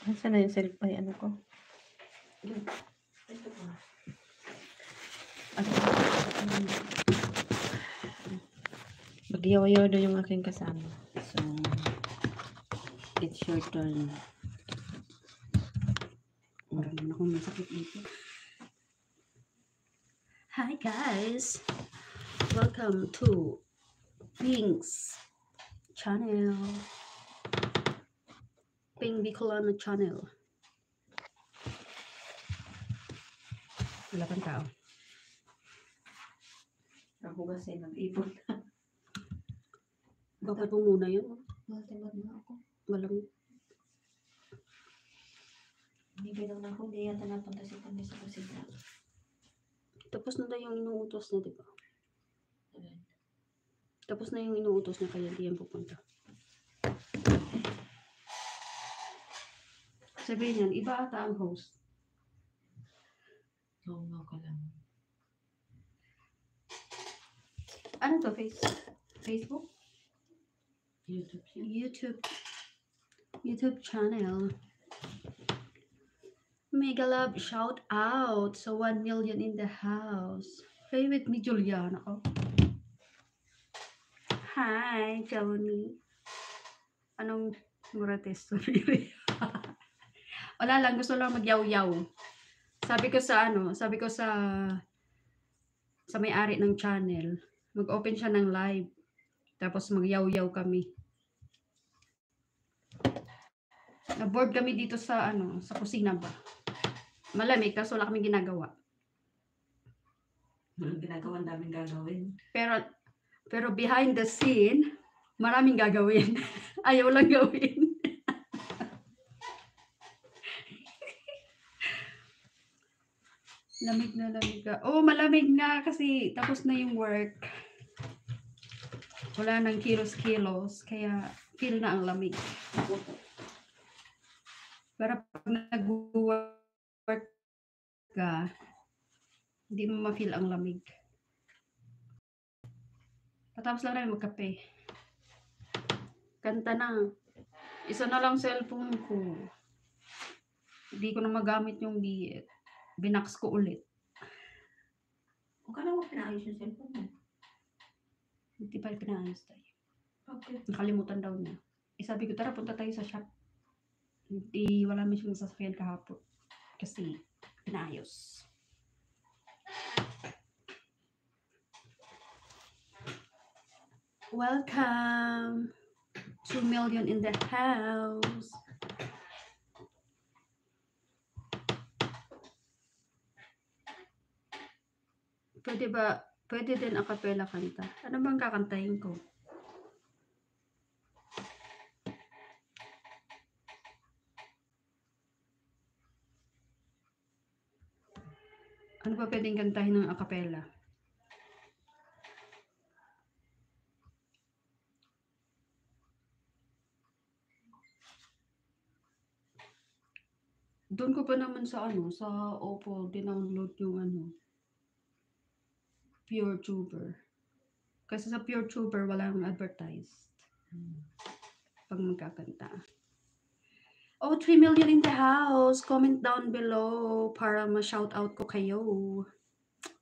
Nasaan na yung cellphone? Ano ko? Ito pa. Ano? Magyaw-yaw daw yung aking kasama. So, it's your turn. Parang naman akong masakit dito. Hi guys! Welcome to Pink's channel. Pink Bicolano channel. Wala pang tao. Ako kasi nag-ipon. Bakit mo muna yun? Matimad na ako. Malamig. Hindi lang ako. Hindi yata napunta si Tami sa kusina. Tapos na daw yung inuutos niya, di ba? Ayan. Tapos na yung inuutos niya, kaya di yan pupunta. Sabihin yan, iba ata ang host. Oo nga ko lang. Ano to? Facebook? YouTube siya. YouTube channel. Mega love shout out. So 1 million in the house. Play with me, Juliana. Oh. Hi, Johnny. Anong murates? Wala lang, gusto lang magyaw-yaw. Sabi ko sa may-ari ng channel, mag-open siya ng live. Tapos magyaw-yaw kami. Na-board kami dito sa sa kusina ba. Malamig kasi wala kaming ginagawa. Walang ginagawa, daming gagawin. Pero behind the scene, maraming gagawin. Ayaw lang gawin. Lamig na lamig ka. Oh, malamig na kasi tapos na yung work. Wala nang kilos-kilos, kaya feel na ang lamig. Pero pag nag-work ka, hindi mo ma-feel ang lamig. Patapos lang namin magkape. Kanta na. Isa na lang cellphone ko. Hindi ko na magamit yung binax ko ulit. Kung kala mo pinaayos yung cellphone mo. Hindi pa pinaayos tayo. Okay. Nakalimutan daw niya. Sabi ko, tara punta tayo sa shop. Hindi, wala naman siyang sasakyan kahapon. Kasi, pinaayos. Welcome! 2 million in the house. Pwede din a cappella kanta. Ano bang kakantahin ko? Ano ba pwedeng kantahin ng a cappella? Doon ko pa naman sa Oppo, dinownload yung PureTuber. Kasi sa PureTuber, walang advertised. Pag magkakanta. Oh, 3 million in the house. Comment down below para ma-shoutout ko kayo.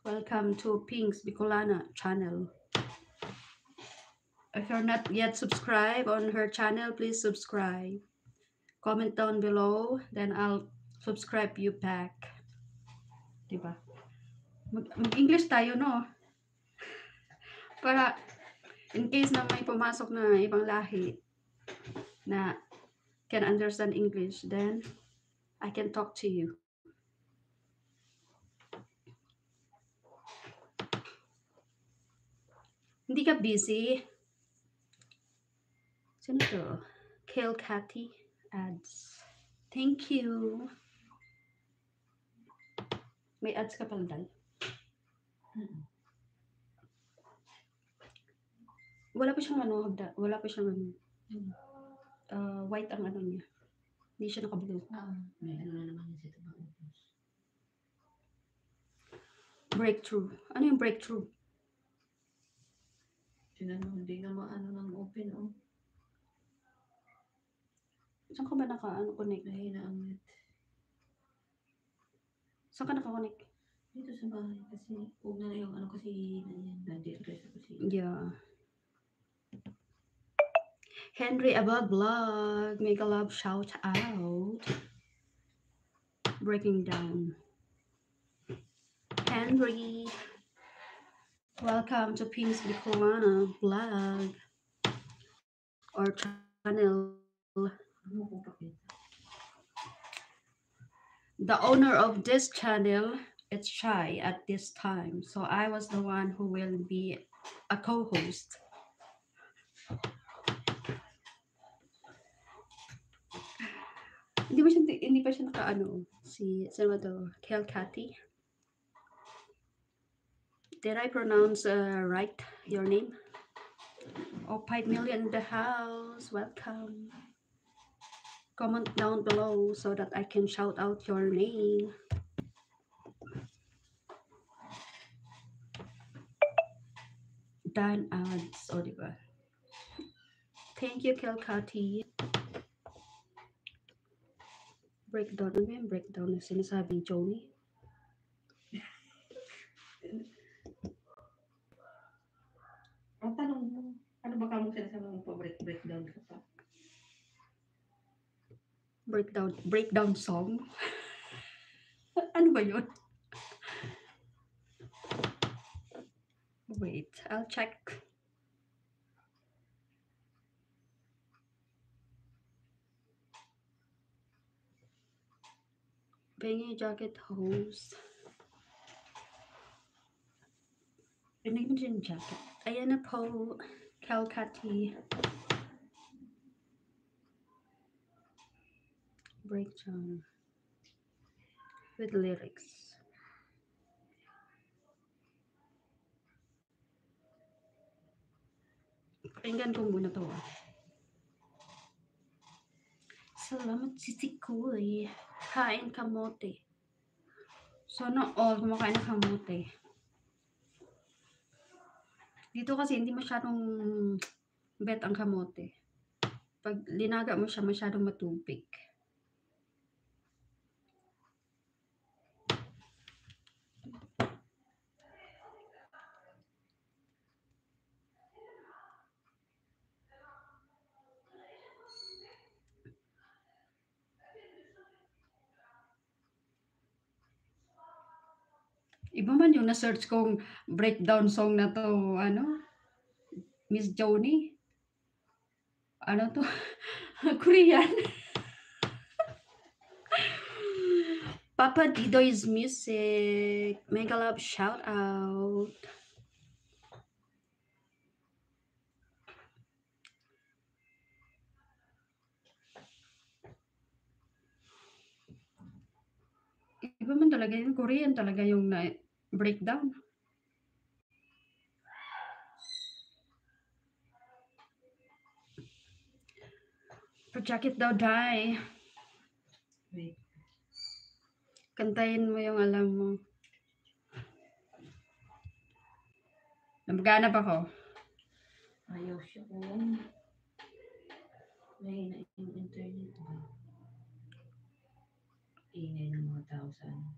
Welcome to Pink's Bicolana channel. If you're not yet subscribed on her channel, please subscribe. Comment down below, then I'll subscribe you back. Diba? Mag-English tayo, no? Para in case na may pumasok na ibang lahi na can understand English, then I can talk to you. Hindi ka busy? Sino to? Kale Cathy ads. Thank you. May ads ka pala dal? Wala pa siyang wala pa siyang white ang niya. Hindi siya naka-blue. May ano na naman yung sito ba? Breakthrough. Ano yung breakthrough? Hindi nga maano ng open, oh. Saan ka ba connect? Ay, naangat. Saan ka naka-connect? Dito sa bahay kasi huwag na yung ano kasi na-depress ako kasi. Yeah. Henry Abad Vlog. Make a love shout out. Breaking down. Henry. Welcome to Pins Bicolana Vlog. Or channel. Ano ko pakita? The owner of this channel is shy at this time. So I was the one who will be a co-host. Hindi pa siya naka-ano. Sino ba to? Kel Cathy. Did I pronounce right your name? Oh, 5 million in the house. Welcome. Comment down below so that I can shout out your name. Dan ads. O, diba? Thank you, Kel Cathy. Breakdown. Ano yung breakdown na sinasabi ni Joni? Ang tanong mo, ano ba ka mo sinasabi mong pa-breakdown ka pa? Breakdown song? Ano ba yun? Wait, I'll check. Pengi jacket hose. Pinag mo dyan jacket. Ayan na po. Kel Cathy. Breakdown. With lyrics. Pakinggan ko muna to. Salamat sisikoy. Kain kamote. Sana all kumakain ng kamote. Dito kasi hindi masyadong bet ang kamote. Pag linaga mo siya, masyadong matubig. Iba man yung na-search kong breakdown song na to, ano? Miss Joni. Ano to? Korean. Papa Dido's music. Mega love shout out. Iba man talaga yung Korean talaga yung na breakdown. Project it daw, die. Wait. Kantayin mo yung alam mo. Namaganap ako. Ayaw siya ko. May na yung internet ba? Ingay ng mga tao sa ano.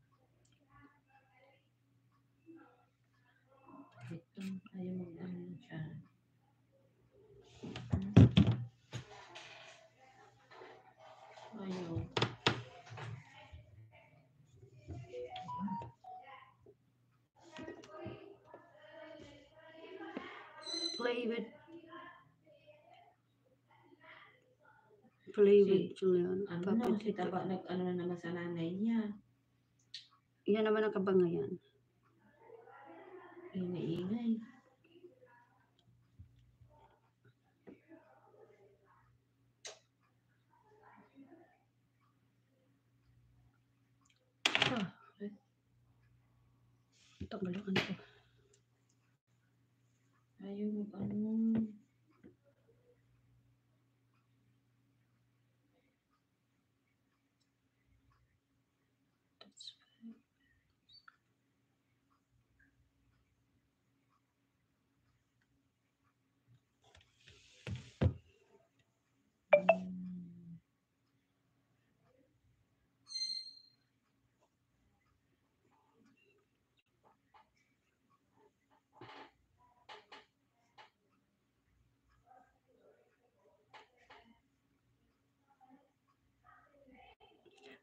Ito, ayaw mag-ano siya. Ayaw. Play with Julian. Ano na, si Taba nag-ano na naman sa nanay niya. Yan naman ang kabangayan. Ingay-ingay. Tanggalan ko. Ayaw mag-ano.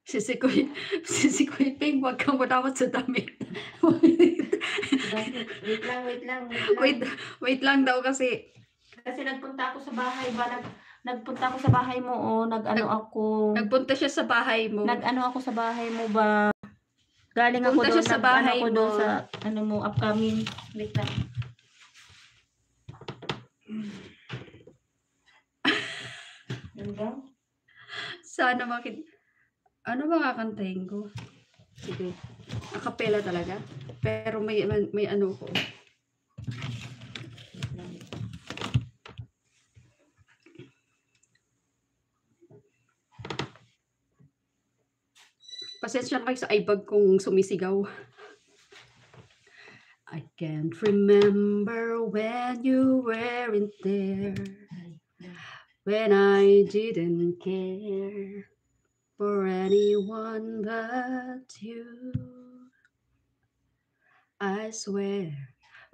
Sisikoy sisikoy Ping, wag kang matakot sa damit. Bakit? Wait lang. Wait, wait lang daw kasi Kasi nagpunta ako sa bahay ba, nagpunta ako sa bahay mo, nagpunta siya sa bahay mo. nag-ano ako sa bahay mo ba? Galing ako Punta doon, siya sa bahay ako mo. doon sa ano mo, upcoming. Wait lang. Ano daw? Sana ano ba kakantahin ko? Sige. Acapella talaga. Pero may ano ko. Pasensya na kayo sa ibag kong sumisigaw. I can't remember when you weren't there. When I didn't care for anyone but you. I swear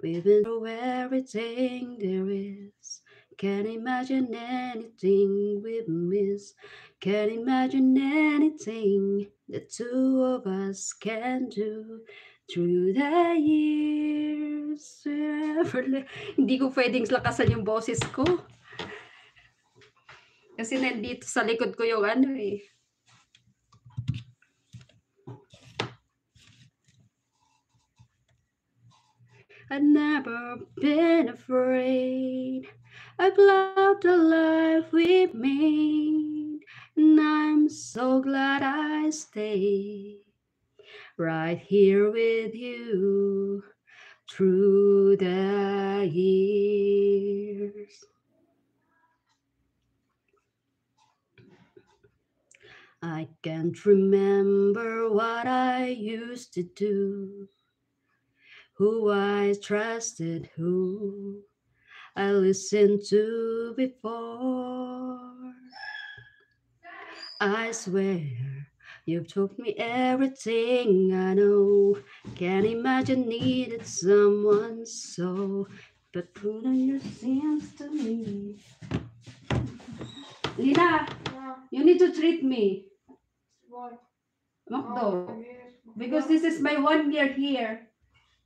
we've been through everything there is. Can't imagine anything we've missed. Can't imagine anything the two of us can do through the years. Hindi ko pwedeng lakasan yung boses ko. Kasi nandito sa likod ko yung ano eh. I've never been afraid. I've loved the life we've made, and I'm so glad I stayed right here with you through the years. I can't remember what I used to do, who I trusted, who I listened to before. I swear you've taught me everything I know. Can't imagine needed someone so, but put on your sins to me. Lina, you need to treat me. What? Makdo. Because this is my 1 year here.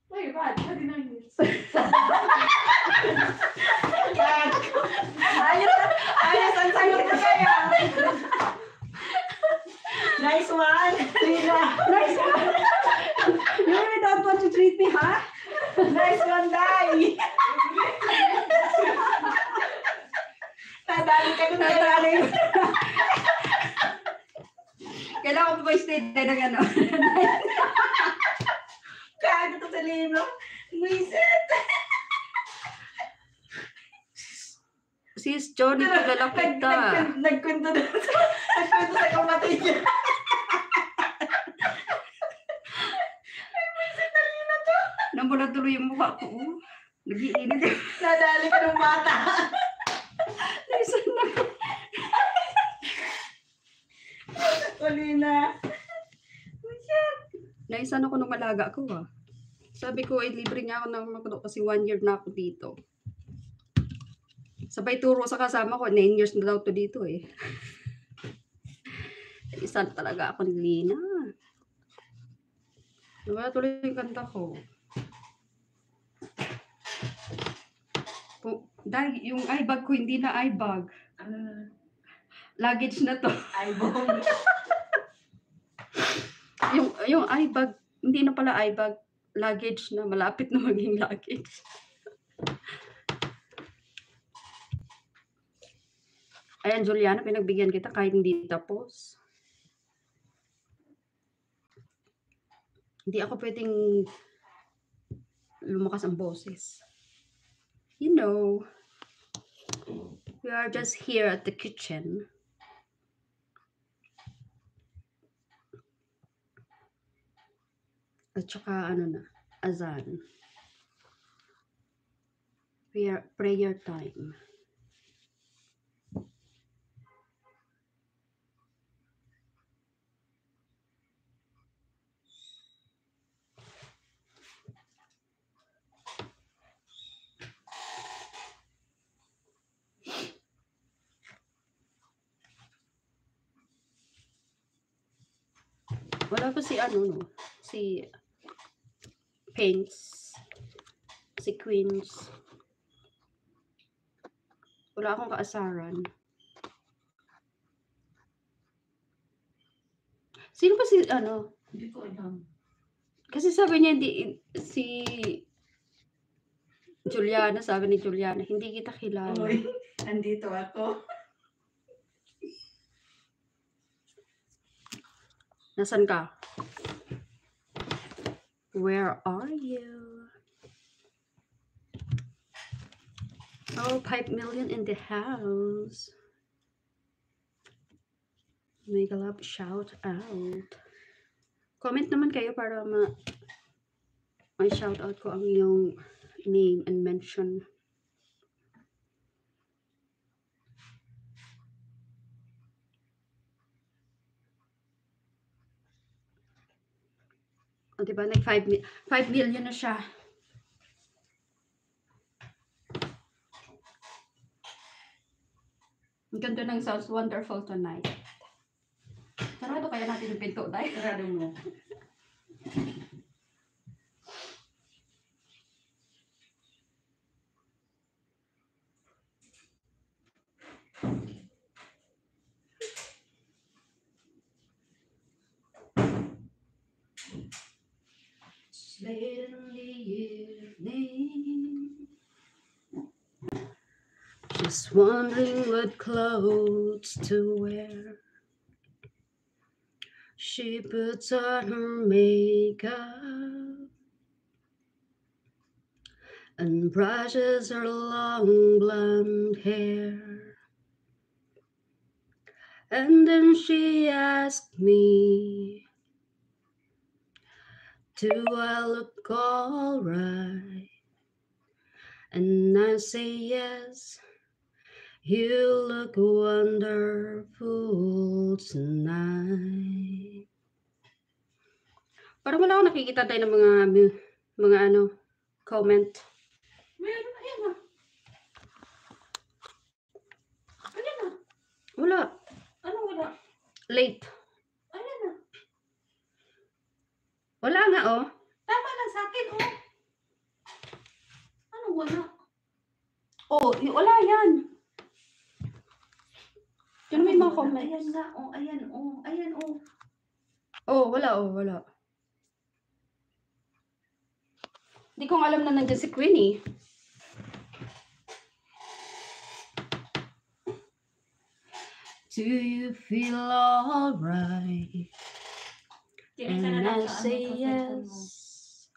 Wait, what? How did I miss? Ayos, ang sakit na kaya. Nice one, Lina. Nice one. You really don't want to treat me, huh? Nice one, Dai. Nadali ka na nadali. Kailangan ko ba i-state tayo ng ano? Kaano to sa Lino? Luiset. Sis Johnny, kilala kita. Nagkwento sa kamatay niya. Namula tuloy yung mukha ko. Nag-iinit. Nadali ka ng bata. Naisan na ko. Lina. Naisan ako nung malaga ko ah. Sabi ko, libre niya ako ng makulo kasi 1 year na ako dito. Sabay turo sa kasama ko, 9 years na daw to dito eh. Isan talaga ako ni Lina. Wala tuloy yung kanta ko. Dahil yung iBag ko, hindi na iBag. Luggage na to. iBag. yung iBag, hindi na pala iBag. Luggage na, malapit na maging luggage. Ayan, Juliana, pinagbigyan kita kahit hindi tapos. Hindi ako pwedeng lumakas ang boses. You know, we are just here at the kitchen. At saka ano na, azan. Prayer time. Wala pa si ano, no? Si Paints. Si Queens. Wala akong kaasaran. Sino ba si ano? Hindi ko alam. Kasi sabi niya hindi si Juliana, sabi ni Juliana, hindi kita kilala. Uy, andito ako. Nasaan ka? Where are you? Oh, 5 million in the house. Make a love shout out. Comment naman kayo para may shout out ko ang iyong name and mention. O, diba? Nag 5 million na siya. Ang ganda ng sounds wonderful tonight. Sarado kaya natin yung pinto, dahil. Sarado mo. Late in the evening, just wondering what clothes to wear. She puts on her makeup and brushes her long blonde hair. And then she asks me, do I look alright? And I say yes, you look wonderful tonight. Parang wala akong nakikita tayo ng mga ano, comment. Meron, ayan na. Ayan na. Wala. Ano wala? Late. Ayan na. Wala nga, oh. Tama lang sa akin, oh. Ano wala? Oh, wala yan. Yun may mga Wala. comments. Ayan nga, oh. Ayan, oh. Ayan, oh. Oh, wala. Hindi kong alam na nandiyan si Queenie. Do you feel alright? And I say yes,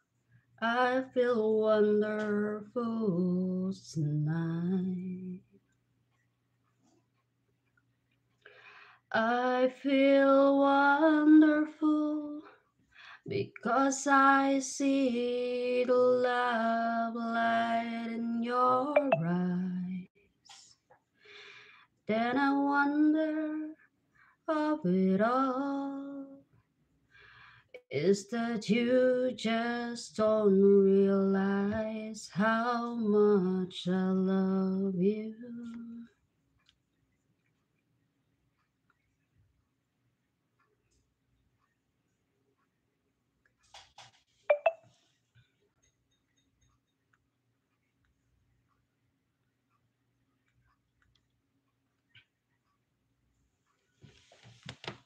I feel wonderful tonight. I feel wonderful because I see the love light in your eyes. Then I wonder of it all is that you just don't realize how much I love you.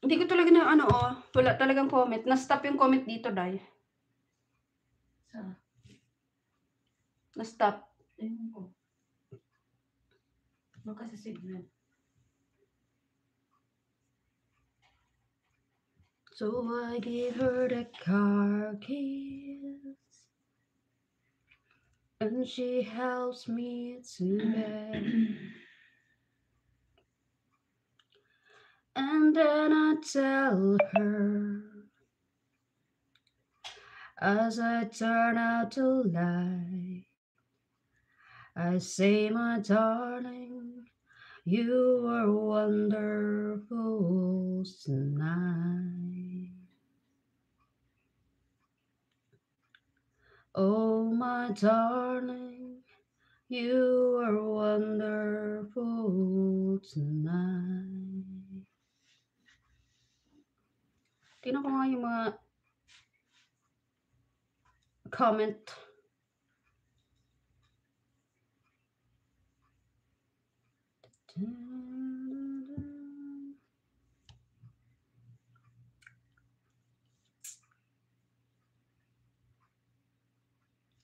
Hindi ko talaga na ano, oh. Wala talagang comment. Na-stop yung comment dito, Day. Sa? Na-stop. Ayun ko. Baka sa signal. So I gave her the car keys, and she helps me to bed. And then I tell her, as I turn out the light, I say, my darling, you are wonderful tonight. Oh, my darling, you are wonderful tonight. Tingnan ko nga yung mga comment.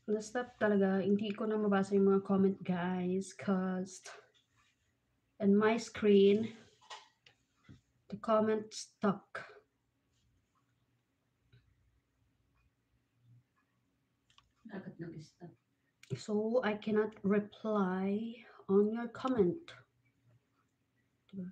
Na-stop talaga. Hindi ko na mabasa yung mga comment, guys. Cause on my screen, the comment stuck. Bakit nag-stop? So, I cannot reply on your comment. Diba?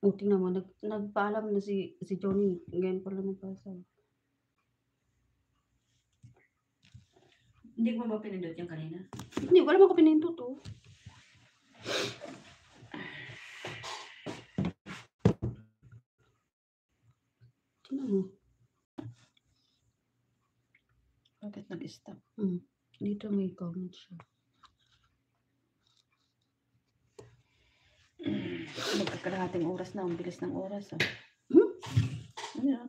O, tingnan mo. Nagpaalam na si Johnny. Ngayon pala nagpasa. Hindi mo ba pinindot yung kanina? Hindi, wala mo ko pinindot to. Tingnan mo. Bakit nag-stop? Dito may comment siya. Magkakalahating oras na. Ang bilis ng oras. Oh. Hmm?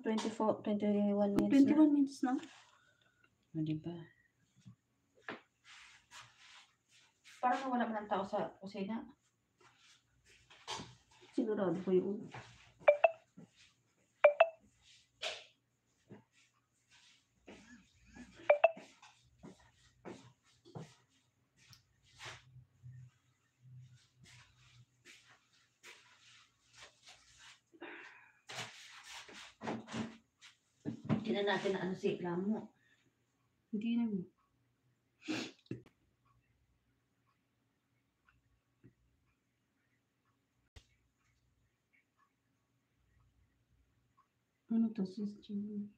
21 minutes 21 minutes na. O, diba? Parang wala man ang tao sa kusina. Sigurado ko yun. Hindi na natin na ano si Lamo. Hindi naman. Ano to, sis Jenny?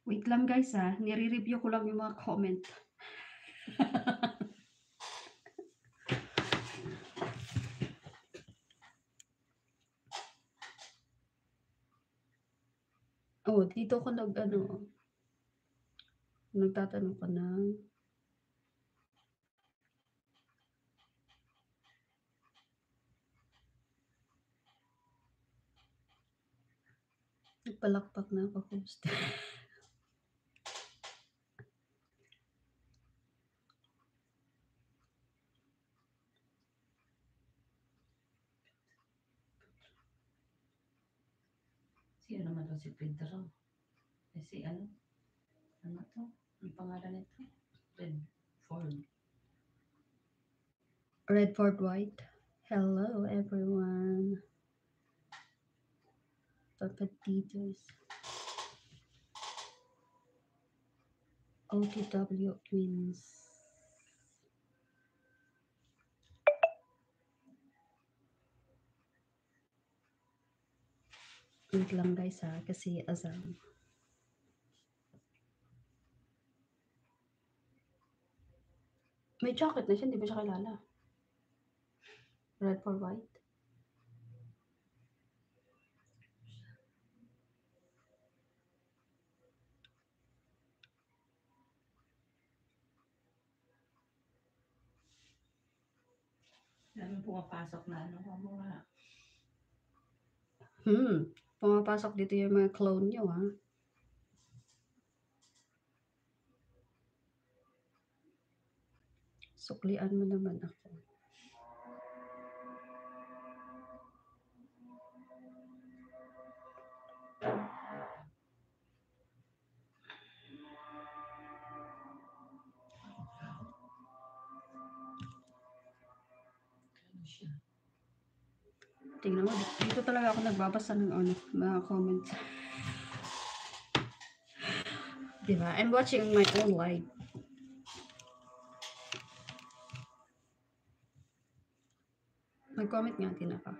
Wait lang guys ha, nire-review ko lang yung mga comment. Oh, dito ko nagtatanong ka ng nagpalakpak na ako host. Si ano naman to si Pedro? Si ano? Ano to? Ang pangalan nito? Redford White. Hello everyone. Papatitos. OTW Twins. Wait lang guys ha, kasi azam. May jacket na siya, hindi ba siya kilala? Redford White. Dami pumapasok na ano mga. Pumapasok dito yung mga clone nyo ha. Suklian mo naman ako. Tingnan mo, dito talaga ako nagbabasa ng mga comments. Diba? I'm watching my own live. Mag-comment nga din ako.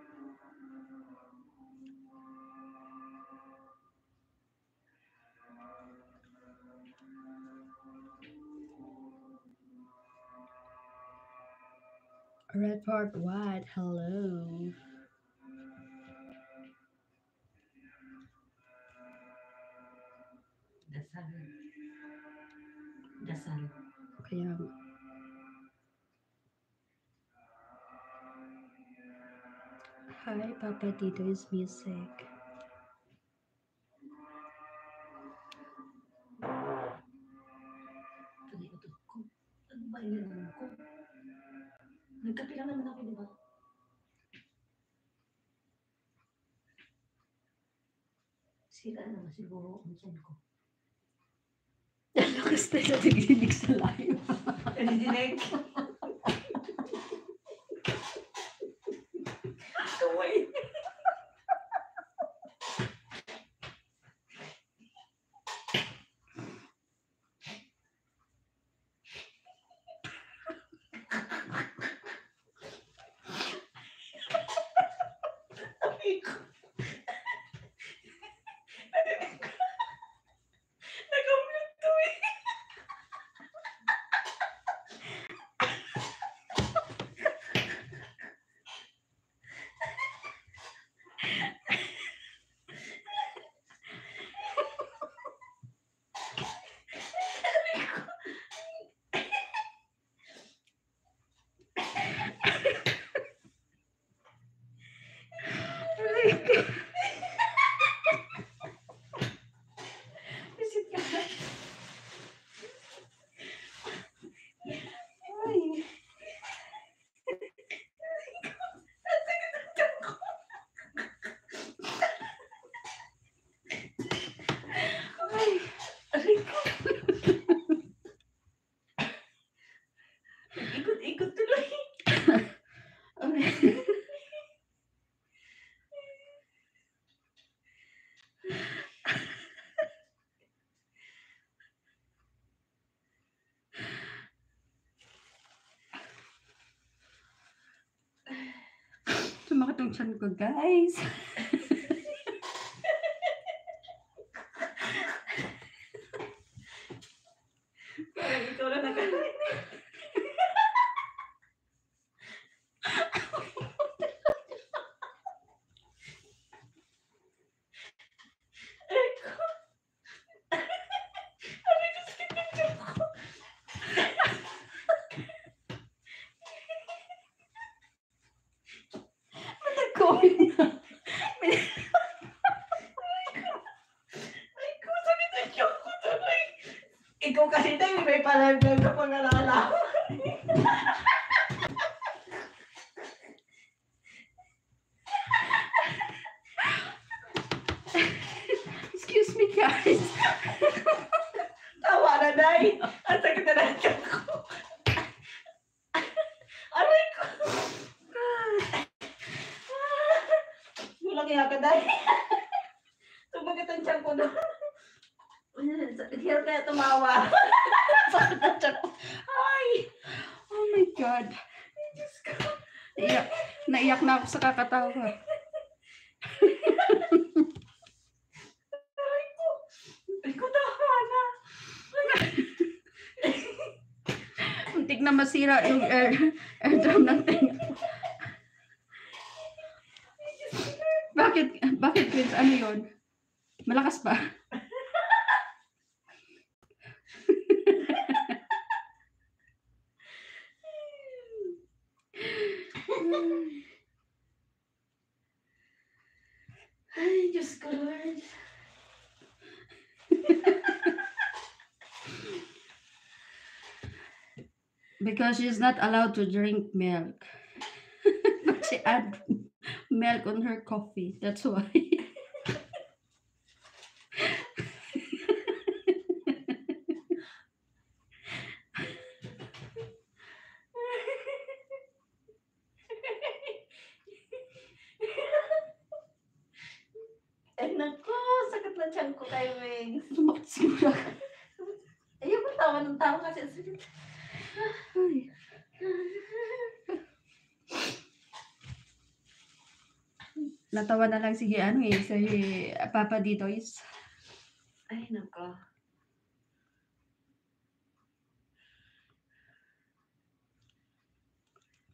Redford White, hello. Dasal. Dasal. Kaya nga. Hi, Papa Tito's music. Pag-ikutot ko. Ano ba ininom ko? Nagkape lang naman ako, di ba? Sira naman siguro ang son ko. Lakas tayo sa tigrinig sa live. Nadidinig. Kaway. Sabi ko. Nadidinig ko. Nag-mute to eh. Visit ka. Ay. Ang sakit ng tiyan ko. Ay. Aray ko. Ikot-ikot tuloy. Okay. Sumakit ang tiyan ko, guys. Parang ikaw lang nakarinig. Aray ko. Aray ko, sakit ng tiyan ko. Nag-comment na. Aray ko, sakit ng tiyan ko tuloy. Ikaw kasi tayo, may palagdag ka pang alala. Excuse me, guys. Tawa na, Day. Ang sakit na ng tiyan ko. Aray ko. Walang iya ka, Day. Tumagat ang tiyan ko doon. Hirap kaya tumawa. Sakit ang tiyan ko. Ay! Oh my God. Diyos ko. Naiyak na ako sa kakatawa. Aray ko. Aray ko, tawa na. Muntik na masira yung air drum ng tenga. Bakit, Prince? Ano yun? Malakas pa? Ay, Diyos ko, Lord. Because she's not allowed to drink milk. But she add milk on her coffee. That's why. Ay, naku, sakit na tiyan ko kay Wings. Sumakit siguro. Ayoko tawa ng tao kasi ang sakit. Ay. Natawa na lang si Papa Ditoys. Ay, naku.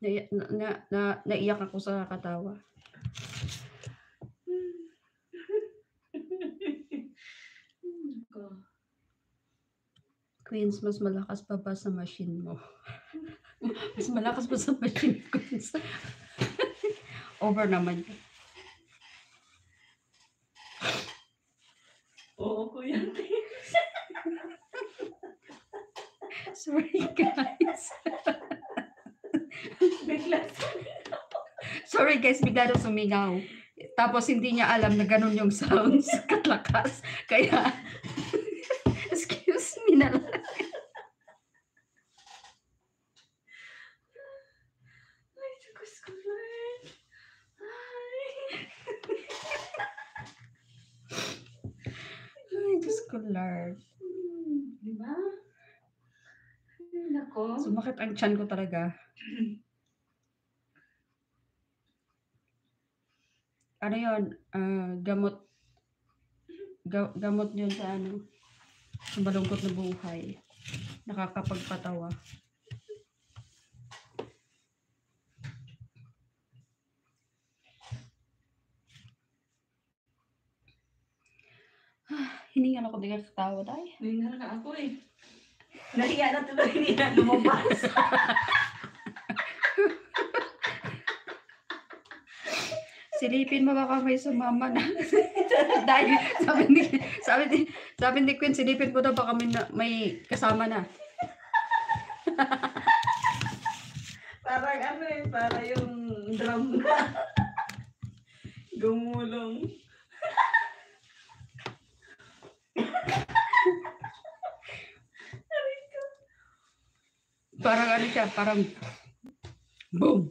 Naiyak ako sa katawa. Ko. Queens, mas malakas pa ba sa machine mo? Mas malakas pa sa machine, Queens. Over naman. Oo, kuya. Sorry, guys. Bigla. Sorry, guys. Bigla daw sumingaw. Tapos hindi niya alam na ganun yung sounds. Katlakas. Kaya, excuse me na lang. Ay, Diyos ko, Lord. Ay. Ay, Diyos ko, Lord. Diba? Ay, nako. Sumakit ang tiyan ko talaga. Ano yun? Gamot. Gamot yun sa ano? Sa malungkot na buhay. Nakakapagpatawa. Hiningal ako din katawa tayo. Nahingal na ako eh. Nahiya na tuloy niya lumabas. Silipin mo baka may sumama na. Dahil sabi ni Queen, silipin mo daw baka may kasama na. Parang ano eh, para yung drum na. Gumulong. Parang ano siya, parang boom.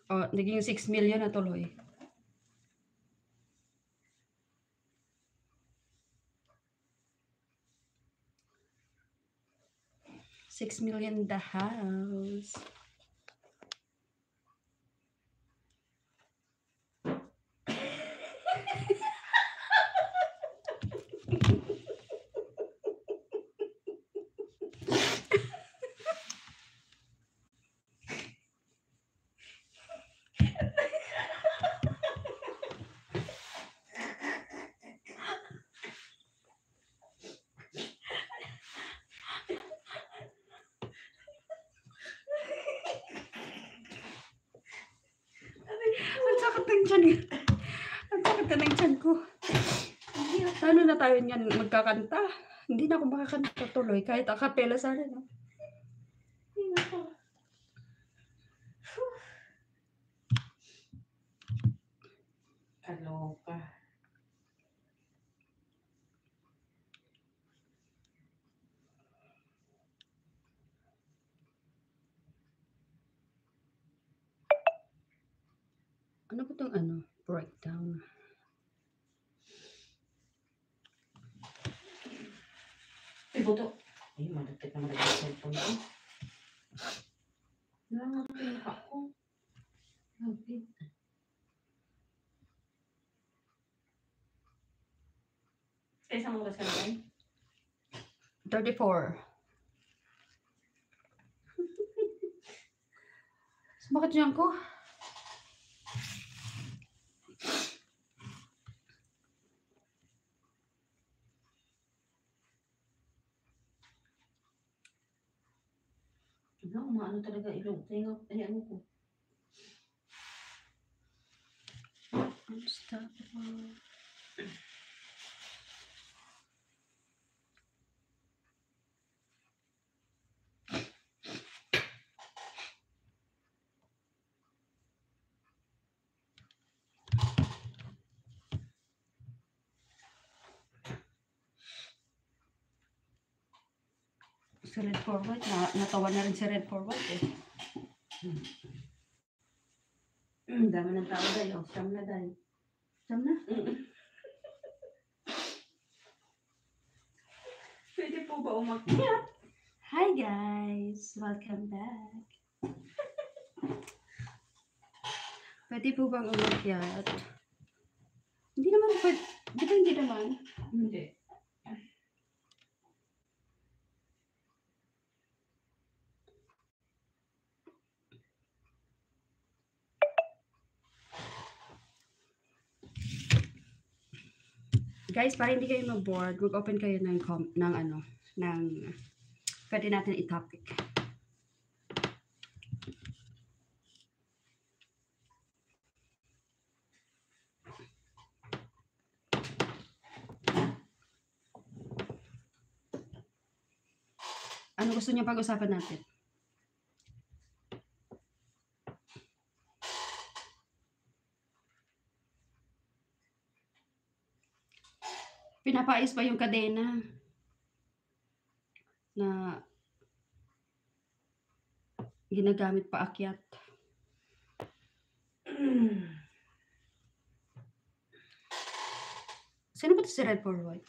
Oh, naging 6 million na tuloy. $6 million in the house. Ang sakit ng tiyan. Ang sakit na ng tiyan ko. Ano na tayo niyan magkakanta? Hindi na ako makakanta tuloy kahit acapella sana. No? Kaloka. Ano ba itong ano? Breakdown. Ay, buto. Ay, madagdag naman ang cellphone ko. Nangangalit yung mukha ko. Lapit. Sa isang oras ka na tayo? 34. Bakit yan ko? Ano, umaano talaga ilong. Tingnan, ay ano ko. Unstoppable. Si Red Forward, natawa na rin si Red Forward eh. Dami ng tao dahil. Siyam na dahil. Saan na? Pwede po ba umakyat? Hi guys! Welcome back. Pwede po bang umakyat? Hindi naman pwede. Di ba hindi naman? Hindi. Guys, para hindi kayo mag-bored, mag-open kayo ng pwede natin i-topic. Ano gusto niyo pag-usapan natin? Pinapaayos ba yung kadena na ginagamit pa akyat? Sino ba to si Red for White?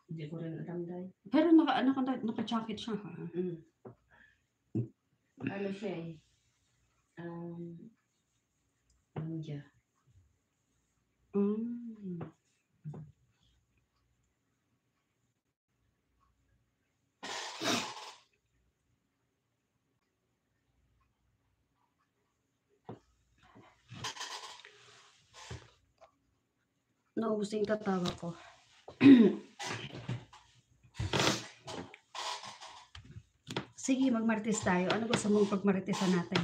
Hindi ko rin alam dahil. Pero naka-jacket siya ha? Ano siya eh? Ninja. Naubos yung tatawa ko. Sige, magmarites tayo. Ano gusto mong pagmaritesan natin?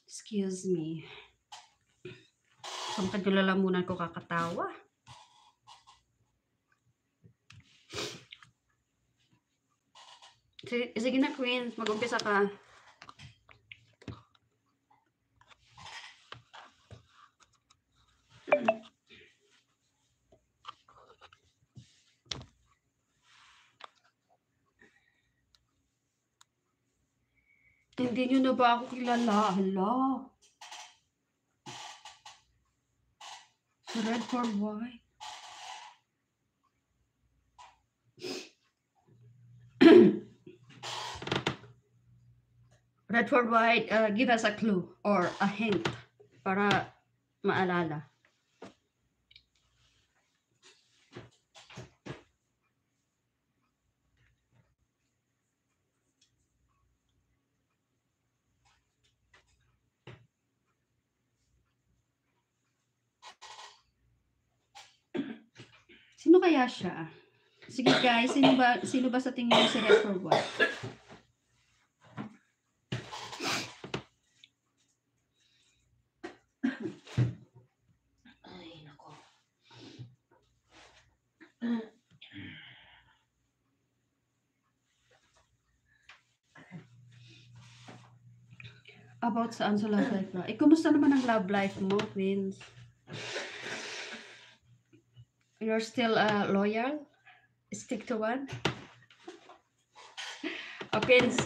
Excuse me. Saan ka nilalamunan ko kakatawa? Sige na, Queen. Mag-umpisa ka. Hindi nyo na ba ako kilala? Hala. Red for White. Red for White, give us a clue or a hint para maalala. Sino kaya siya? Sige guys, sino ba sa tingin niyo si Red for White? Ay, nako. About saan sa love life na? Kumusta naman ang love life mo, Queens? You're still loyal? Stick to one? Queens.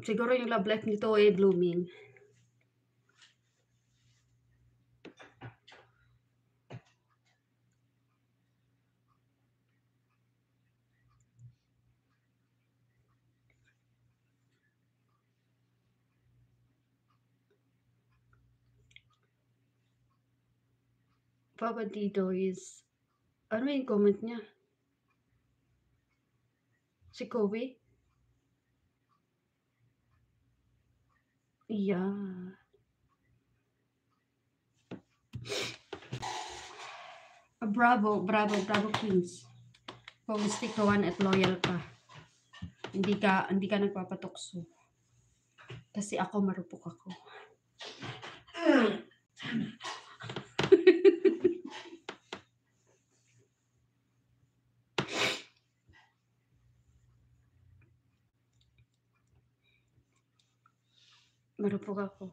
Siguro yung love life nito ay blooming. Papa Tito is, ano yung comment niya? Si Kobe? Yeah. Bravo Queens. Kung stick to one at loyal ka. Hindi ka nagpapatukso. Kasi ako marupok ako. Marupok ako.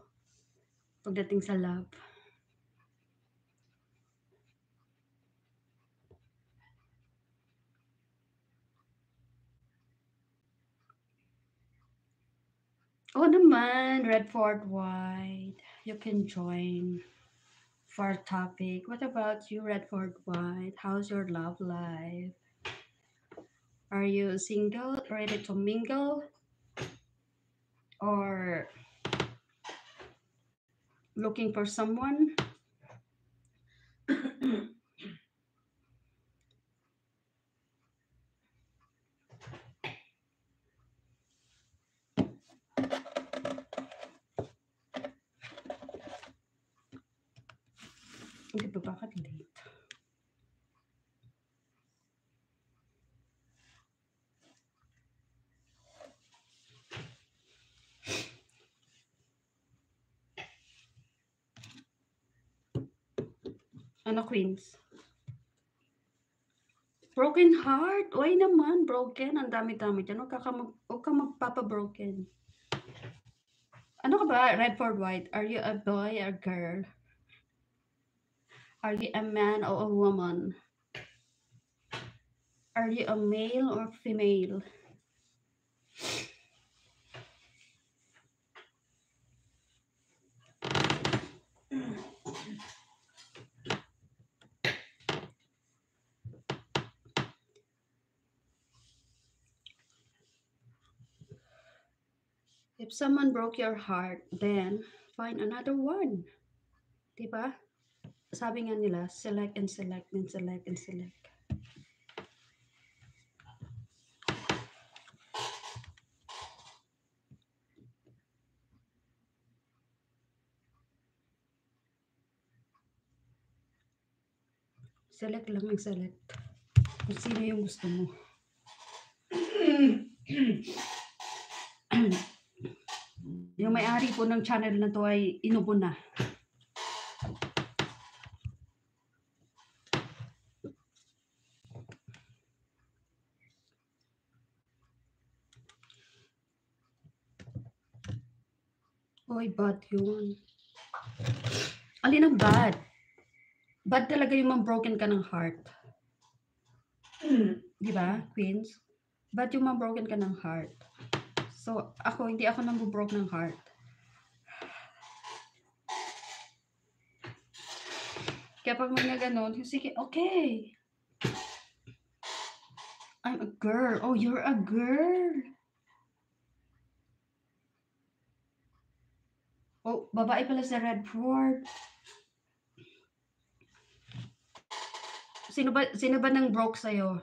Pagdating sa love. Oh naman, Red Fort White. You can join for our topic. What about you, Red Fort White? How's your love life? Are you single, ready to mingle? Or looking for someone? Hindi pa bakit late? Ano, Queens? Broken heart? Why naman broken? Ang dami-dami dyan. Huwag ka magpapa-broken. Ano ka ba? Red for white. Are you a boy or girl? Are you a man or a woman? Are you a male or female? If someone broke your heart, then find another one. Diba? Sabi nga nila, select and select and select and select. Select lang ng select. Kung sino yung gusto mo. Yung may-ari po ng channel na to ay inubo na. Oy, bad yun. Alin ang bad? Bad talaga yung broken ka ng heart. Di ba, Queens? Bad yung broken ka ng heart. So, hindi ako nang-broke ng heart. Kaya pag may na ganon, sige, okay. I'm a girl. Oh, you're a girl. Oh, babae pala sa Redford. Sino ba nang broke sa'yo?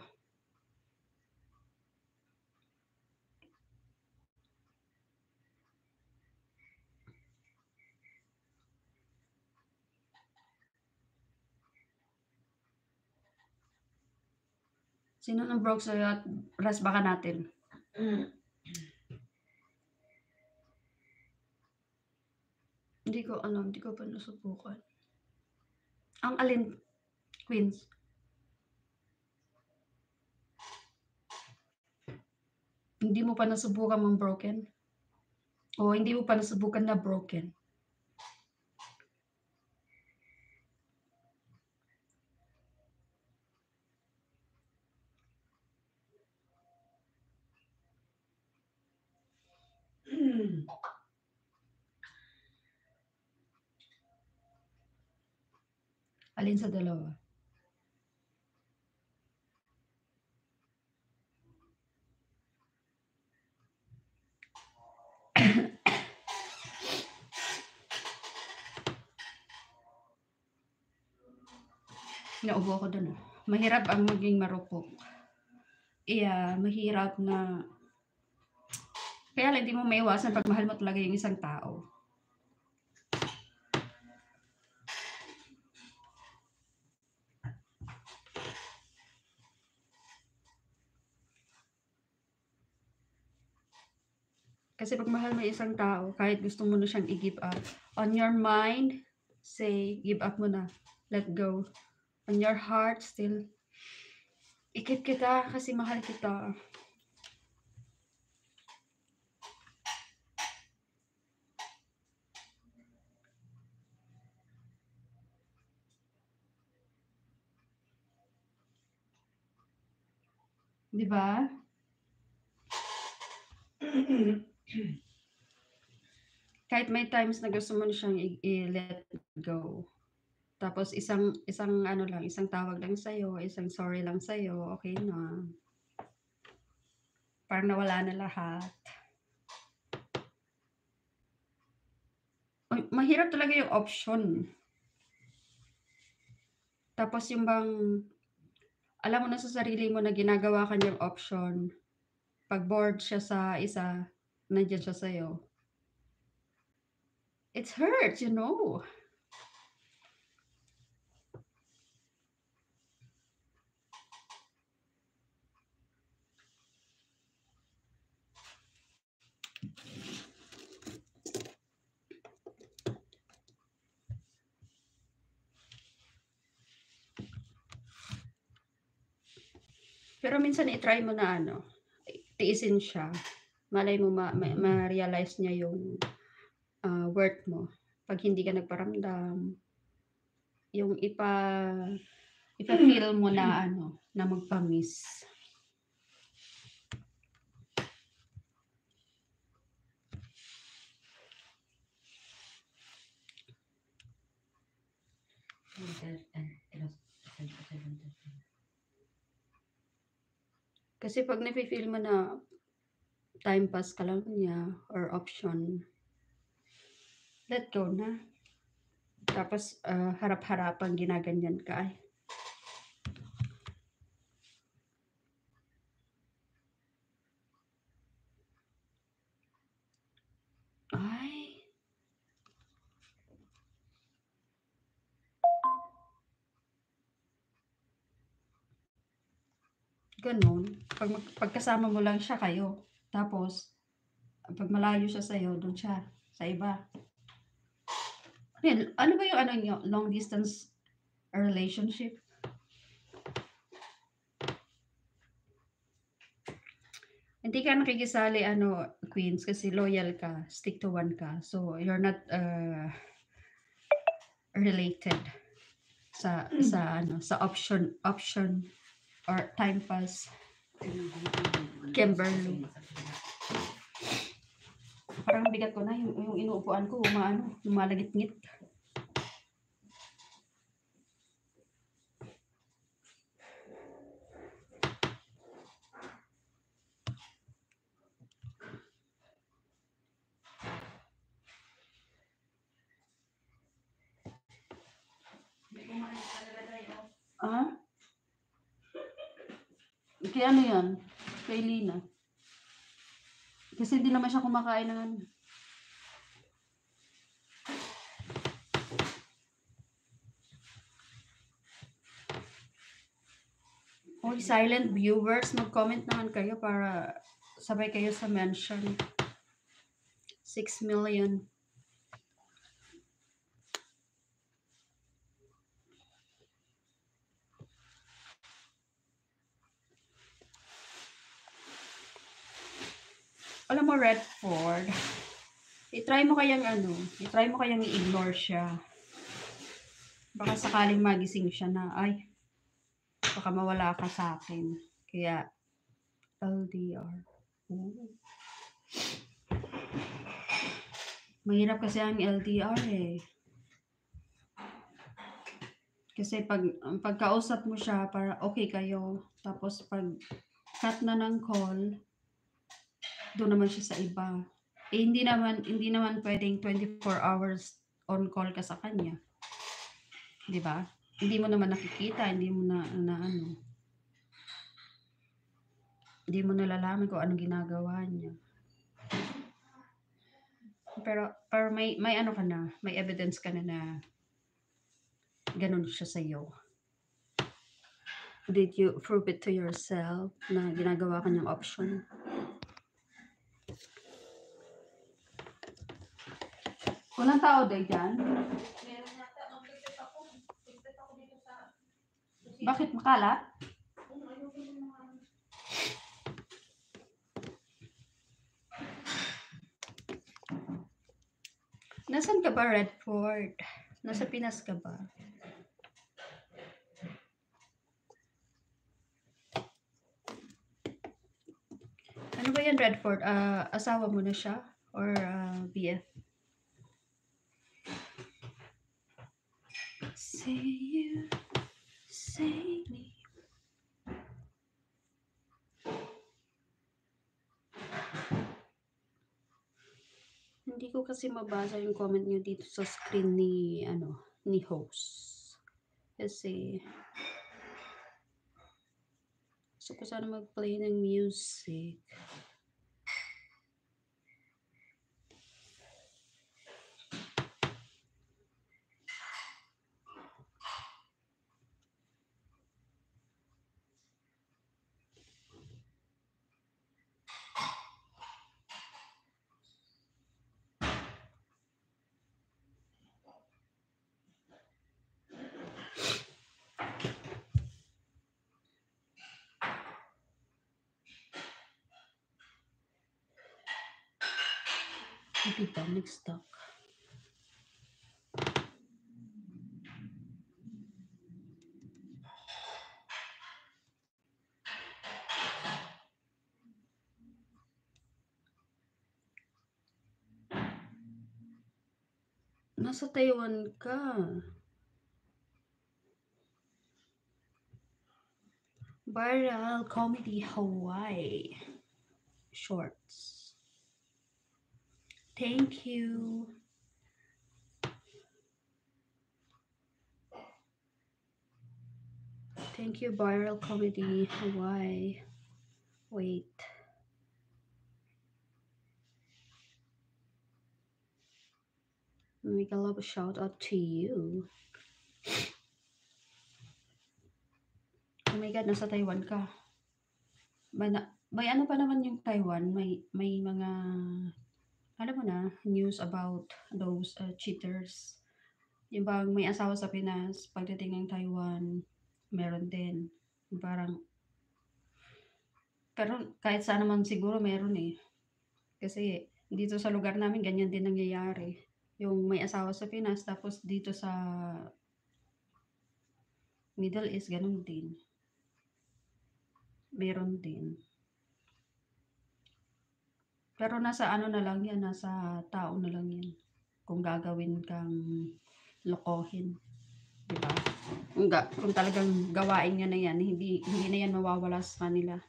Sino nang broke sa'yo at rest baka natin? Hindi ko alam, hindi ko pa nasubukan. Ang alin, Queens? Hindi mo pa nasubukan mong broken? O hindi mo pa nasubukan na broken? Alin sa dalawa? Naubo ako dun. Mahirap ang maging marupok. Mahirap na kaya lang hindi mo maiwasan pag mahal mo talaga yung isang tao. Kasi pag mahal mo yung isang tao, kahit gusto mo na siyang i-give up, on your mind, say, give up mo na. Let go. On your heart, still, ikip kita kasi mahal kita. Di ba? Kahit may times na gusto mo na siyang i-let go. Tapos isang tawag lang sa'yo, isang sorry lang sa'yo, okay na. Parang nawala na lahat. Mahirap talaga yung option. Tapos yung bang, alam mo na sa sarili mo na ginagawa ka niyang option, pag bored siya sa isa, nandiyan siya sa'yo. It hurts, you know. Pero minsan i-try mo na ano, tiisin siya. Malay mo ma-realize niya yung worth mo. Pag hindi ka nagparamdam, yung ipa-feel mo na ano, na magpa-miss. Kasi pag nafe-feel mo na time pass ka lang niya or option, let go na. Tapos harap-harapan ginaganyan ka. Ay. Gano'n. Pagkasama mo lang siya kayo. Tapos, pag malayo siya sa'yo, doon siya sa iba. Ano ba yung ano nyo? Long distance relationship? Hindi ka nakikisali, Queens, kasi loyal ka. Stick to one ka. So, you're not related sa option or time pass. Kimberly. Parang bigat ko na yung inuupuan ko, lumalagit-ngit. Ah? Kaya ano yan? Kay Lina. Kasi hindi naman siya kumakain ng ano. Hoy, silent viewers, mag-comment naman kayo para sabay kayo sa mention. 6 million. Alam mo, Redford, i-try mo kayang i-ignore siya. Baka sakaling magising siya na, ay, baka mawala ka sa akin. Kaya, LDR. Ooh. Mahirap kasi ang LDR eh. Kasi pagkausap mo siya, para okay kayo. Tapos pag cut na ng call, doon naman siya sa iba. Eh, hindi naman pwedeng 24 hours on call ka sa kanya. 'Di ba? Hindi mo naman nakikita, hindi mo hindi mo nalalaman kung anong ginagawa niya. Pero may ano ka na, may evidence ka na ganun siya sa iyo. Did you prove it to yourself na ginagawa ka niyang option? Walang tao day dyan? Bakit makalat? Nasaan ka ba, Redford? Nasa Pinas ka ba? Ano ba yan, Redford? Asawa mo na siya? Or BF? Say you, say me. Hindi ko kasi mabasa yung comment niyo dito sa screen ni host. Kasi gusto ko sana mag-play ng music. Hindi pa nag-stock. Nasa Taiwan ka. Viral comedy Hawaii shorts. Thank you. Thank you, Viral Comedy Hawaii. Wait. Make a love shout out to you. Oh my God, nasa Taiwan ka. May ano pa naman yung Taiwan, may mga, alam mo na, news about those cheaters. Yung bang may asawa sa Pinas, pagdating ng Taiwan, meron din. Parang, pero kahit saan naman siguro meron eh. Kasi dito sa lugar namin, ganyan din nangyayari. Yung may asawa sa Pinas, tapos dito sa Middle East, ganun din. Meron din. Pero nasa ano na lang yan, nasa tao na lang yan. Kung gagawin kang lokohin. Diba? Kung talagang gawain niya na yan, hindi na yan mawawala sa kanila.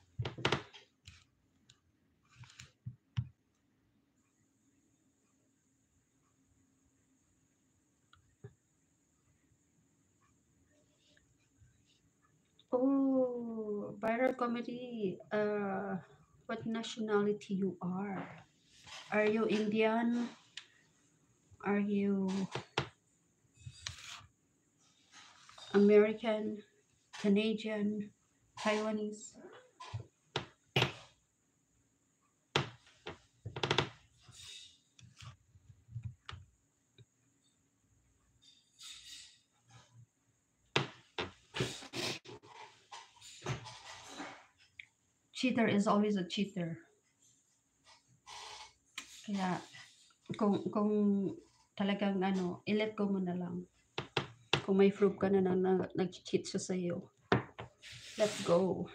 Oh, viral comedy. What nationality you are? Are you Indian? Are you American, Canadian, Taiwanese? Cheater is always a cheater. Kaya kung talagang ano, i-let go mo na lang. Kung may proof ka na nag-cheat siya sa'yo, let go.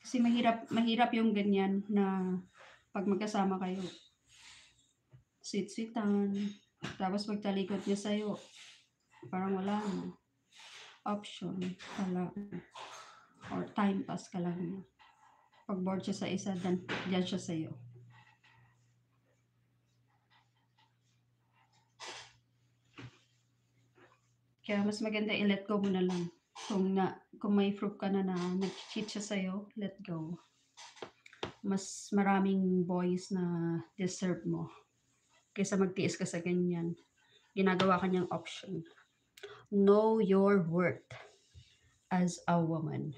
Kasi mahirap yung ganyan na pag magkasama kayo, sit-sitan, tapos magtalikod niya sa'yo, parang wala na. Option pala. Or time pass ka lang niya. Pag bored siya sa isa, dyan siya sa'yo. Kaya mas maganda i-let go mo na lang. Kung may proof ka na nag-cheat siya sa'yo, let go. Mas maraming boys na deserve mo. Kaysa magtiis ka sa ganyan. Ginagawa ka niyang option. Know your worth as a woman.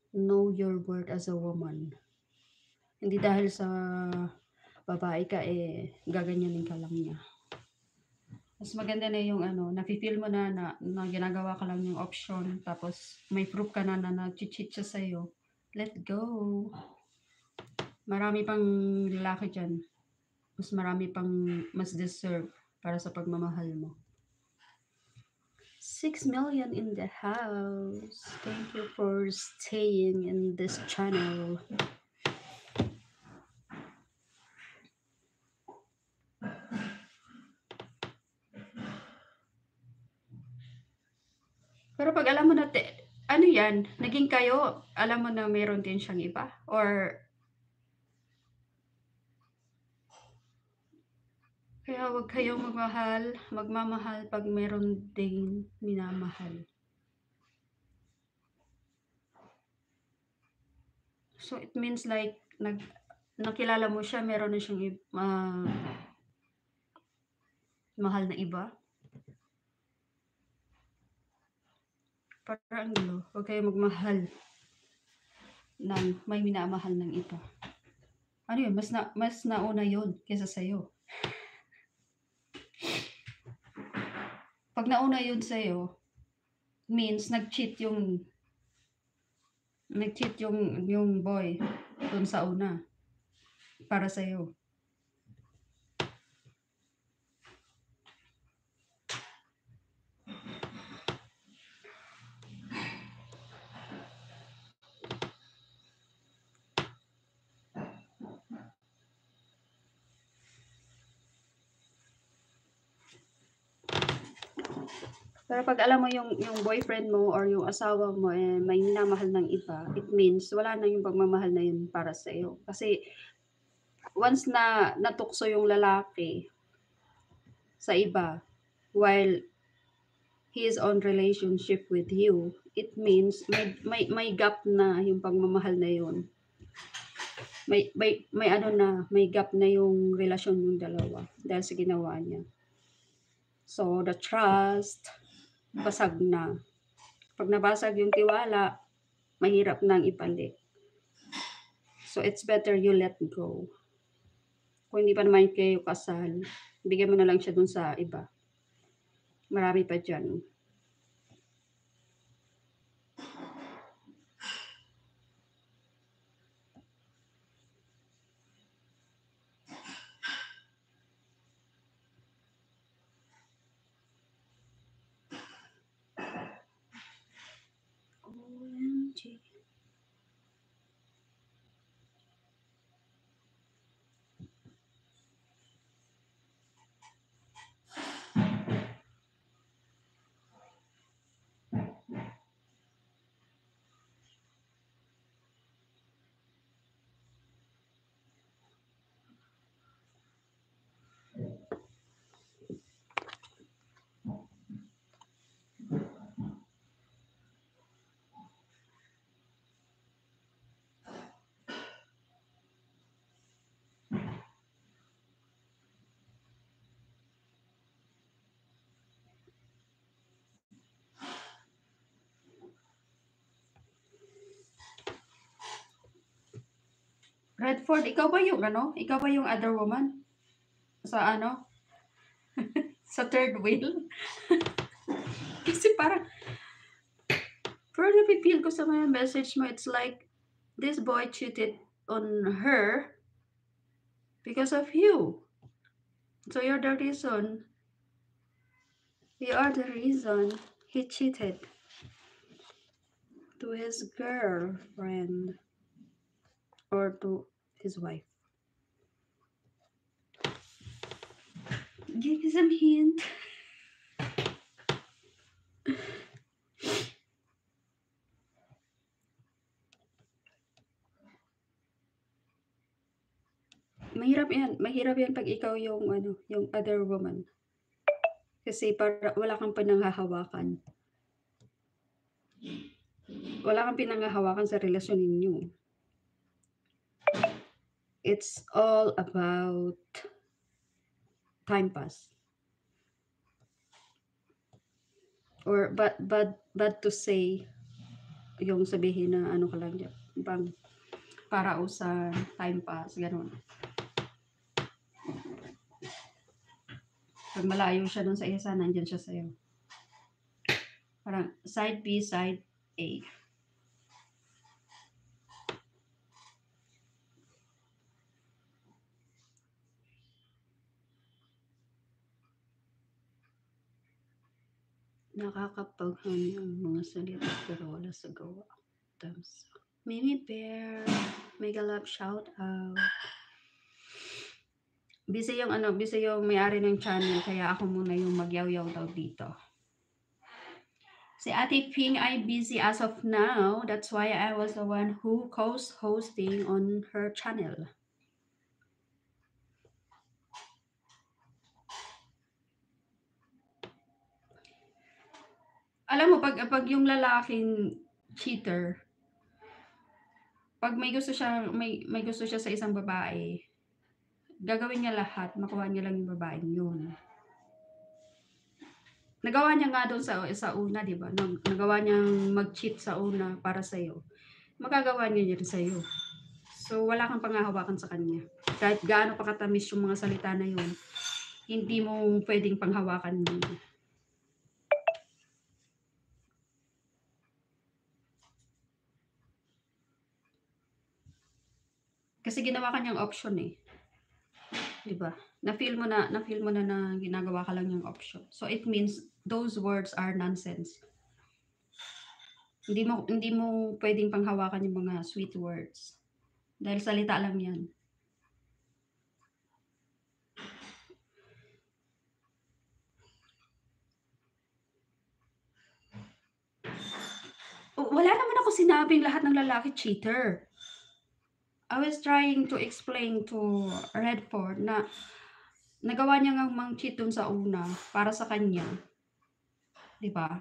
Know your worth as a woman. Hindi dahil sa babae ka gaganyanin ka lang niya. Mas maganda na yung nafe-feel mo na ginagawa ka lang yung option, tapos may proof ka na nag-cheat siya sa'yo. Let go. Marami pang lalaki dyan. Mas marami pang mas deserve para sa pagmamahal mo. 6 million in the house. Thank you for staying in this channel. Pero pag alam mo na, ano yan, naging kayo, alam mo na meron din siyang iba? Or, kaya huwag kayong magmamahal pag meron ding minamahal. So, it means like, nakilala mo siya, meron na siyang mahal na iba. Parang huwag kayong magmahal ng may minamahal ng iba. Ano yun? Mas nauna yun kaysa sa'yo. Pag nauna yun sa'yo, means nag-cheat yung boy dun sa una para sa'yo. Pero pag alam mo yung boyfriend mo or yung asawa mo may minamahal ng iba, it means wala na yung pagmamahal na yun para sa iyo. Kasi once na natukso yung lalaki sa iba while he is on relationship with you, it means may gap na yung pagmamahal na yun. May ano na, may gap na yung relasyon ng dalawa dahil sa ginawa niya. So the trust basag na. Pag nabasag yung tiwala, mahirap nang ibalik. So, it's better you let go. Kung hindi pa naman kayo kasal, bigyan mo na lang siya dun sa iba. Marami pa dyan. OMG. Redford, ikaw ba yung ano? Ikaw ba yung other woman? Sa ano? Sa third wheel? Kasi parang, pero napipil ko sa mga message mo, it's like, this boy cheated on her because of you. So you're the reason. You are the reason he cheated to his girlfriend or to his wife. Give me some hint. Mahirap yan pag ikaw yung ano, yung other woman. Kasi para wala kang pinanghahawakan. Wala kang pinanghahawakan sa relasyon ninyo. It's all about time pass. Or bad to say yung sabihin na ano ka lang dyan, bang para usan, time pass, gano'n. Pag malayo siya dun sa isa, nandyan siya sa'yo. Parang side B, side A. Nakakapaghanga ang mga salita pero wala sa gawa. Thumbs up. Mimi Bear, mega love shout out. Busy yung may-ari ng channel kaya ako muna yung magyaw-yaw daw dito. Si Ate Ping ay busy as of now. That's why I was the one who hosting on her channel. Alam mo, pag yung lalaking cheater, pag may gusto siya sa isang babae, gagawin niya lahat, makuha niya lang yung babaeng yun. Nagawa niya nga doon sa una, di ba? Nagawa niyang mag-cheat sa una para sa'yo. Magagawa niya rin sa'yo. So, wala kang panghahawakan sa kanya. Kahit gaano pa katamis yung mga salita na yun, hindi mo pwedeng panghawakan yun. Kasi ginawa ka niyang option eh. 'Di ba? Na-feel mo na na ginagawa ka lang niyang option. So it means those words are nonsense. Hindi mo pwedeng panghawakan yung mga sweet words. Dahil salita lang 'yan. Wala naman ako sinabing lahat ng lalaki cheater. I was trying to explain to Redford na nagawa niya ngang mang-cheat dun sa una para sa kanya. 'Di ba?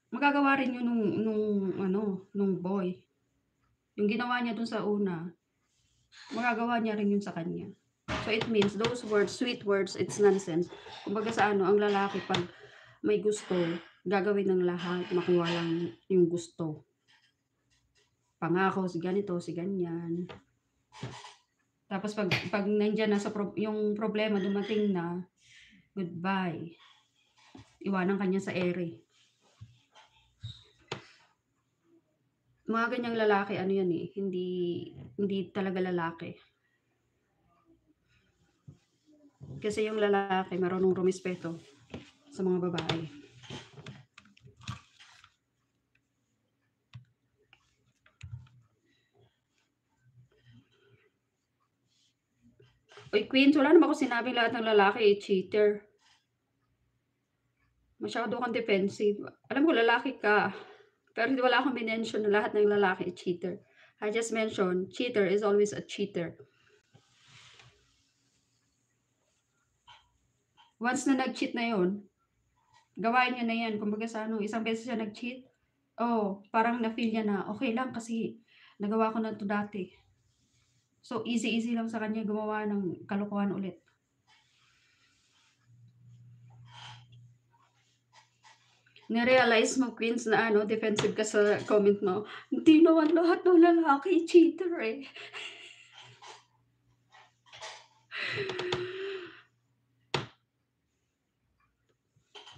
Magagawa rin yun nung boy. Yung ginawa niya dun sa una, magagawa niya rin yun sa kanya. So it means those words, sweet words, it's nonsense. Kumbaga sa ang lalaki pag may gusto, gagawin ng lahat, makuha lang yung gusto. Pangako si ganito, si ganyan. Tapos pag nandiyan na yung problema dumating na, goodbye. Iwanan kanya sa ere. Mga ganyang lalaki, ano yan eh, hindi talaga lalaki. Kasi yung lalaki marunong rumispeto sa mga babae. Uy, Queens, wala naman ako sinabing lahat ng lalaki ay cheater. Masyado kang defensive. Alam ko lalaki ka, pero hindi wala akong minention na lahat ng lalaki ay cheater. I just mentioned, cheater is always a cheater. Once na nag-cheat na yon, gawain niya na yan. Kumbaga sa isang beses siya nag-cheat, parang na-feel niya na, okay lang kasi nagawa ko na to dati. So, easy lang sa kanya gumawa ng kalokohan ulit. Na-realize mo, Queens, na defensive ka sa comment mo. Hindi naman lahat ng lalaki cheater eh.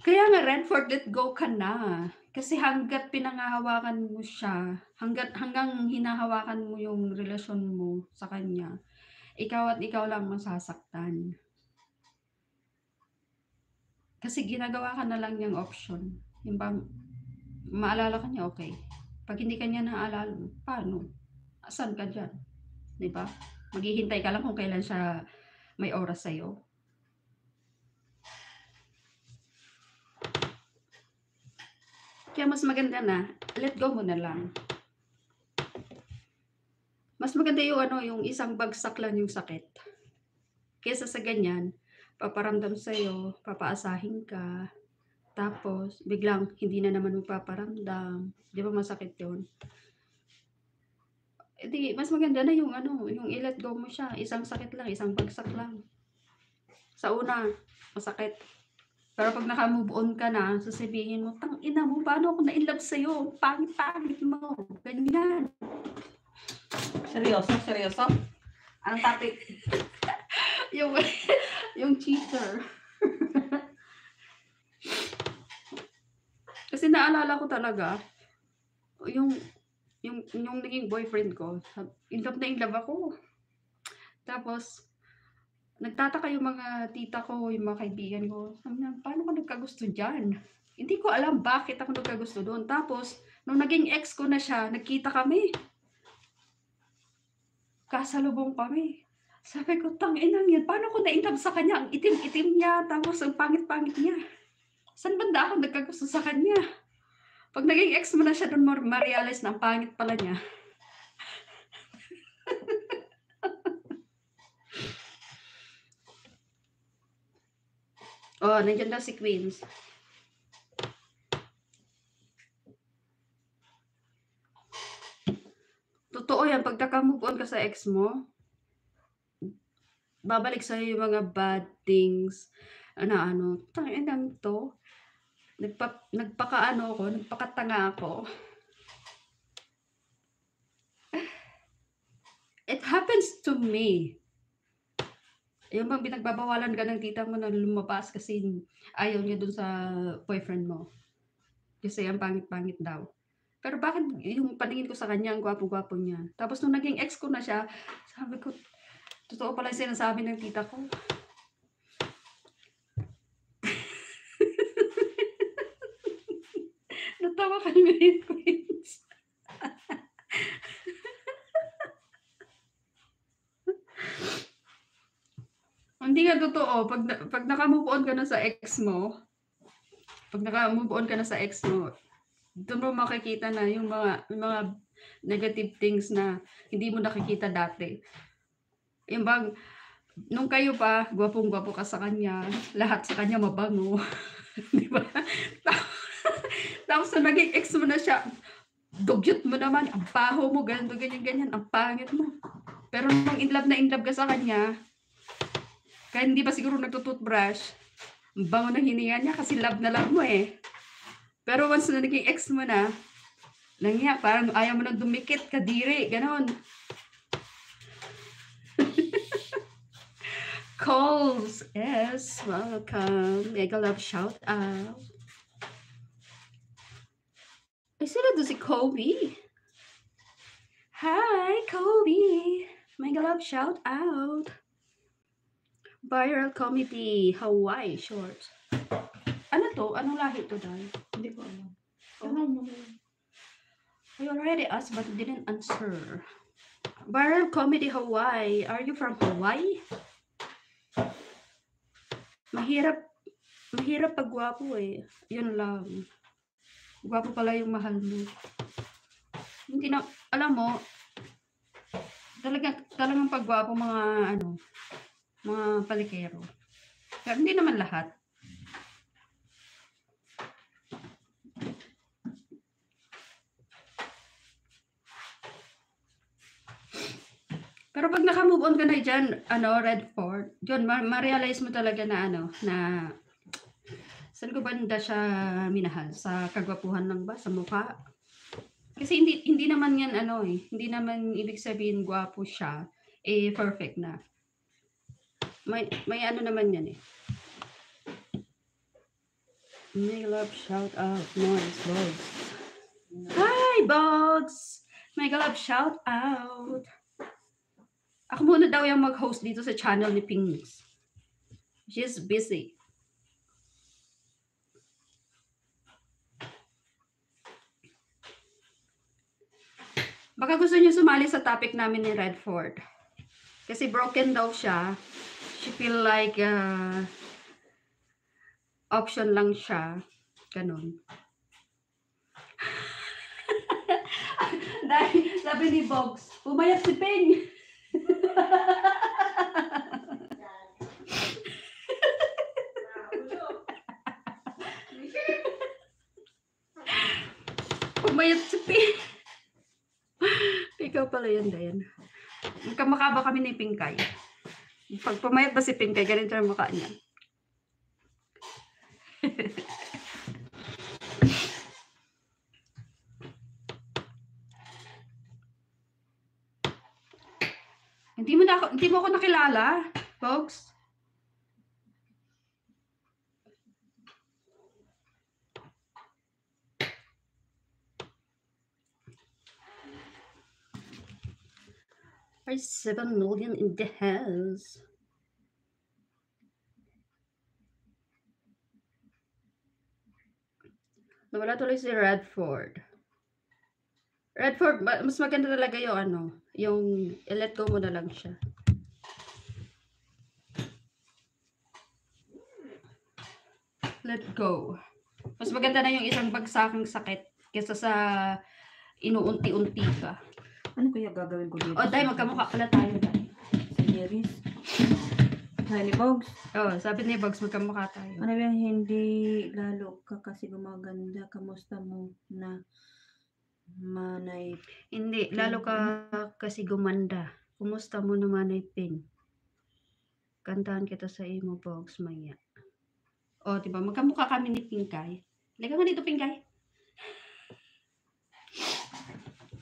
Kaya nga, Redford, let go ka na. Kasi hanggat pinangahawakan mo siya, hanggang hinahawakan mo yung relasyon mo sa kanya, ikaw at ikaw lang masasaktan. Kasi ginagawa ka na lang niyang option. Yung bang maalala ka niya, okay. Pag hindi ka niya naaalala, paano? Asan ka dyan? Diba? Maghihintay ka lang kung kailan siya may oras sa'yo. Kaya mas maganda na, let go mo na lang. Mas maganda yung isang bagsak lang yung sakit. Kesa sa ganyan, paparamdam sa'yo, papaasahin ka, tapos biglang hindi na naman magpaparamdam. Di ba masakit yun? Di, mas maganda na yung i-let go mo siya. Isang sakit lang, isang bagsak lang. Sa una, masakit. Pero pag naka-move on ka na, sasabihin mo, tang ina mo, paano ako na-inlove sa'yo? Pangit-pangit mo. Ganyan. Seryoso? Anong topic? yung cheater. Kasi naalala ko talaga, yung naging boyfriend ko, in love ako. Tapos, nagtataka yung mga tita ko, yung mga kaibigan ko, paano ka nagkagusto dyan? Hindi ko alam bakit ako nagkagusto doon. Tapos, nung naging ex ko na siya, nagkita kami. Kasalubong kami. Sabi ko, tang-inang yan, paano ko na-inlove sa kanya? Ang itim-itim niya, tapos ang pangit-pangit niya. Saan banda ako nagkagusto sa kanya? Pag naging ex mo na siya, doon mo ma-realize na ang pangit pala niya. Nandiyan daw si Queens. Totoo yan, pag naka-move on ka sa ex mo, babalik sa'yo yung mga bad things, tanginang to, nagpakatanga ako. It happens to me. Yung bang pinagbabawalan ka ng tita mo na lumabas kasi ayaw niya dun sa boyfriend mo. Kasi ang pangit-pangit daw. Pero bakit yung paningin ko sa kanya, ang gwapo-gwapo niya. Tapos nung naging ex ko na siya, sabi ko, totoo pala yung sinasabi ng tita ko. Natawa kami ngayon, Queens. Hindi nga totoo. Pag naka-move on ka na sa ex mo, doon mo makikita na yung mga negative things na hindi mo nakikita dati. Yung bang, nung kayo pa, gwapong-gwapo ka sa kanya, lahat sa kanya mabango. Di ba? Tapos na naging ex mo na siya, dugyot mo naman, ang baho mo, ganito, ganyan, ang pangit mo. Pero nung in love ka sa kanya, kaya hindi pa siguro nagtutoothbrush, ang bango ng hininga niya kasi love na love mo eh. Pero once na naging ex mo na, langya, parang ayaw mo nang dumikit, kadiri, ganon. Calls is welcome. Mega love shout out. Ay, sila doon si Kobe. Hi, Kobe. Mega love shout out. Viral comedy, Hawaii shorts. Ano to? Anong lahi to, Dai? Hindi ko alam. Tanong mo. I already asked but didn't answer. Viral comedy, Hawaii. Are you from Hawaii? Mahirap pag gwapo eh. Yun lang. Gwapo pala yung mahal mo. Hindi na, alam mo, talagang pagwapo mga palikero. Pero hindi naman lahat. Pero pag naka-move on ka na dyan, Redford, yun, ma-realize mo talaga na na saan ko banda siya minahal? Sa kagwapuhan lang ba? Sa mukha? Kasi hindi naman yan hindi naman ibig sabihin gwapo siya, perfect na. May naman yan eh. May love shout out, noise, Bogs. Hi, Bogs! May love shout out. Ako muna daw yung mag-host dito sa channel ni Pinks. She's busy. Baka gusto niyo sumali sa topic namin ni Redford. Kasi broken daw siya. She feel like option lang siya. Ganun. Dahil sabi ni Bogs, umayat si Ping. Umayat si Ping. Ikaw pala yan, Dayan. Magkamukha ba kami ni Pingkay? Pag pumayat ba si Pingkay, ganito yung mukha niya. Hindi mo ako nakilala, folks. There's 7 million in the house. Nawala tuloy si Redford. Redford, mas maganda talaga yung yung i-let go mo na lang siya. Let go. Mas maganda na yung isang bagsakang sakit kaysa sa inuunti-unti ka. Ano kaya gagawin ko dito? Day, magkamukha pala tayo, Day. Si Jeris. Sabi ni Bogs. Sabi ni Bogs, magkamukha tayo. Ano ba hindi lalo ka kasi gumaganda? Kamusta mo na manay? Hindi, lalo ka kasi gumanda. Kumusta mo na manay Ping? Kantahan kita sa imo, Bogs, maya. Diba? Magkamukha kami ni Pingkay. Liga nga dito, Pingkay.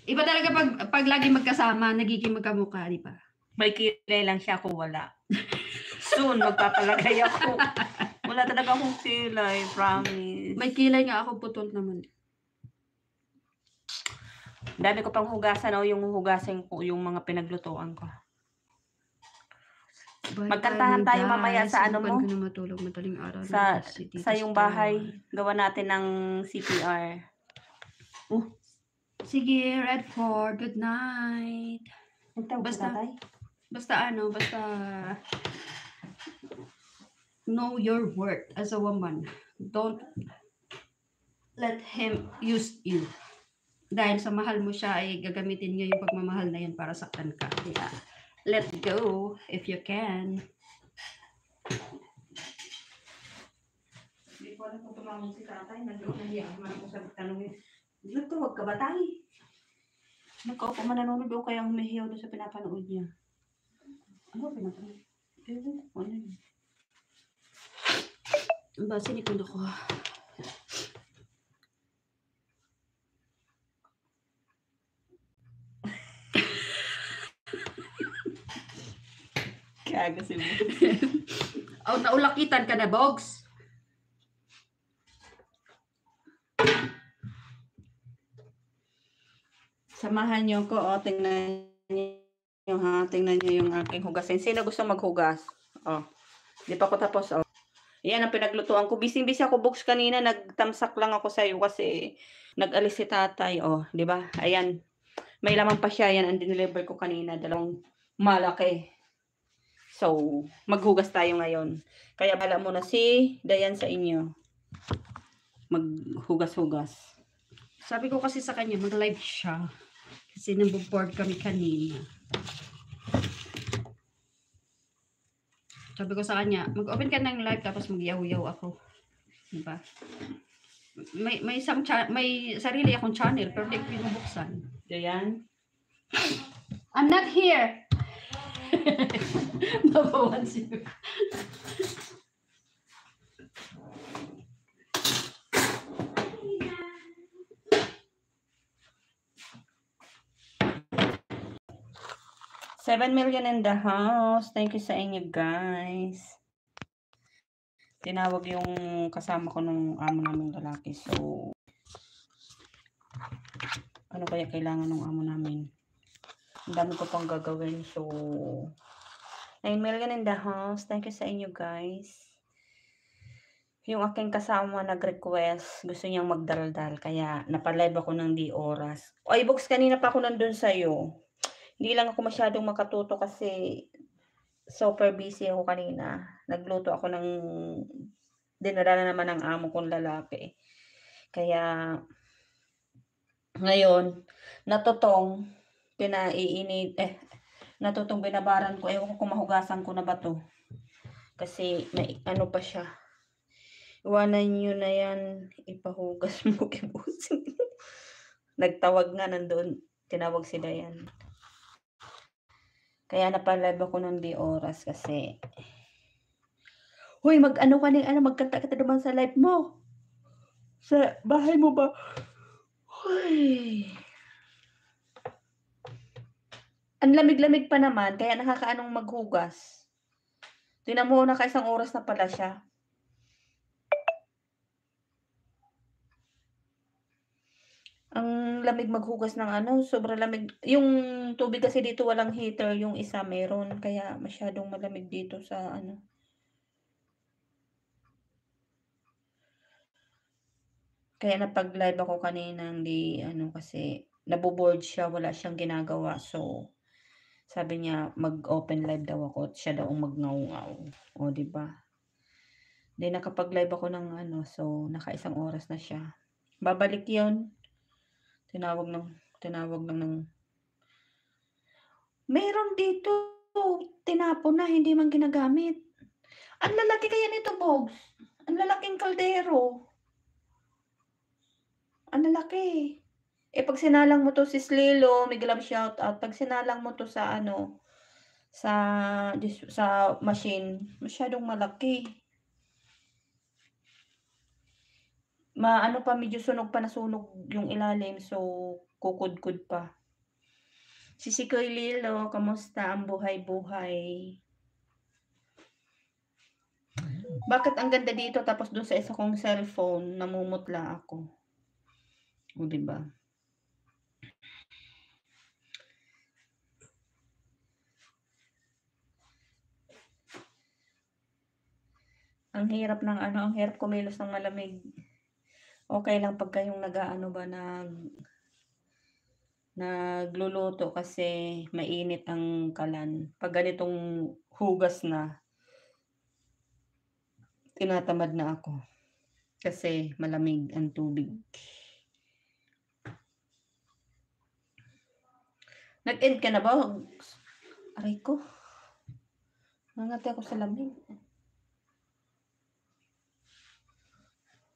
Iba talaga pag lagi magkasama, nagiging magkamukha, di ba? May kilay lang siya kung wala. Soon, magpapalagay ako. Wala talaga akong kilay, promise. May kilay nga ako, putol naman. Dami ko pang hugasan o yung hugasin ko yung mga pinaglutuan ko. Magkantahan tayo mamaya sa ano mo? Subukan ko na matulog madaling araw na Sa kasi Tito sa yung Star. bahay, gawa natin ng CPR. Sige, Redford, good night. Basta Basta know your worth as a woman. Don't let him use you. Dahil sa mahal mo siya, ay gagamitin niya yung pagmamahal na yan para saktan ka. Kaya, let go if you can. Hindi ko alam kung tumawag si tatay. Nandiyan naman ako sa tanongin. Nagtawag ka ba, tay? Nagkaupo man nanonood o kaya humihiyaw doon sa pinapanood niya. Ano pinapanood? Ano yun? Ba, sinikon ako. Kaga si Bogs. Oh, naulakitan ka na, Bogs. Samahan niyo ko. O, tingnan niyo ha. Tingnan niyo yung aking hugasin. Sino gusto maghugas? O. Di pa ako tapos. O. Yan ang pinaglutuan ko. Busy-busy ako, Bogs, kanina. Nagtamsak lang ako sa'yo kasi nag-alis si tatay. O, di ba? Ayan. May laman pa siya. Yan ang dineliver ko kanina. Dalawang malaki. So, maghugas tayo ngayon. Kaya bala mo na si Dayan sa inyo. Maghugas-hugas. Sabi ko kasi sa kanya, mag-live siya. Kasi nabboard kami kanina. Sabi ko sa kanya, mag-open ka ng live tapos mag-yaw-yaw ako. Diba? May sarili akong channel pero di ko pinubuksan. Dayan? I'm not here! Nabawan siya. $7 million in the house. Thank you sa inyo, guys. Tinawag yung kasama ko nung amo namin lalaki. So, ano kaya kailangan ng amo namin? Ang dami ko pang gagawin. So, 9 million in the house. Thank you sa inyo, guys. Yung aking kasama nag-request. Gusto niyang magdaldal. Kaya, napalive ako ng di oras. Oy, Bogs, kanina pa ako nandun sa'yo. Hindi lang ako masyadong makatuto kasi super busy ako kanina. Nagluto ako ng dinadala naman ng amo kong lalaki. Kaya ngayon natutong binabaran ko. Ewan ko kung mahugasan ko na ba to. Kasi may ano pa siya. Iwanan nyo na yan. Ipahugas mo kay Busing. Nagtawag nga nandoon. Tinawag si Dayan. Kaya napalive ako ng di oras kasi hoy, magkanta-kanta naman sa live mo. Sa bahay mo ba? Hoy. Ang lamig-lamig pa naman, kaya nakakaanong maghugas. Tingnan mo, naka-1 oras na pala siya. Ang lamig maghugas ng sobrang lamig. Yung tubig kasi dito walang heater, yung isa meron. Kaya masyadong malamig dito sa Kaya napag-live ako kanina, hindi kasi naboboard siya, wala siyang ginagawa. So, sabi niya mag-open live daw ako at siya daw ang magngaw-ngaw. O, di ba? Then nakapag-live ako ng so naka-1 oras na siya. Babalik 'yon. Tinawag lang ng meron dito, tinapon na, hindi man ginagamit. Ang lalaki kaya nito, Bogs. Ang lalaking kaldero. Ang lalaki. Pag sinalang mo to si Slilo, may love shout out. Pag sinalang mo to sa sa machine, masyadong malaki. Pa, medyo sunog pa na sunog yung ilalim. So, kukudkud pa. Si Koy Lilo, kamusta ang buhay-buhay? Bakit ang ganda dito tapos doon sa isa kong cellphone, namumutla ako? O, diba? Ang hirap ng ang hirap kumilos ng malamig. Okay lang pagka yung nag-aano ba, nagluluto kasi mainit ang kalan. Pag ganitong hugas na, tinatamad na ako. Kasi malamig ang tubig. Nag-end ka na ba? Aray ko. Nangati ako sa lamig.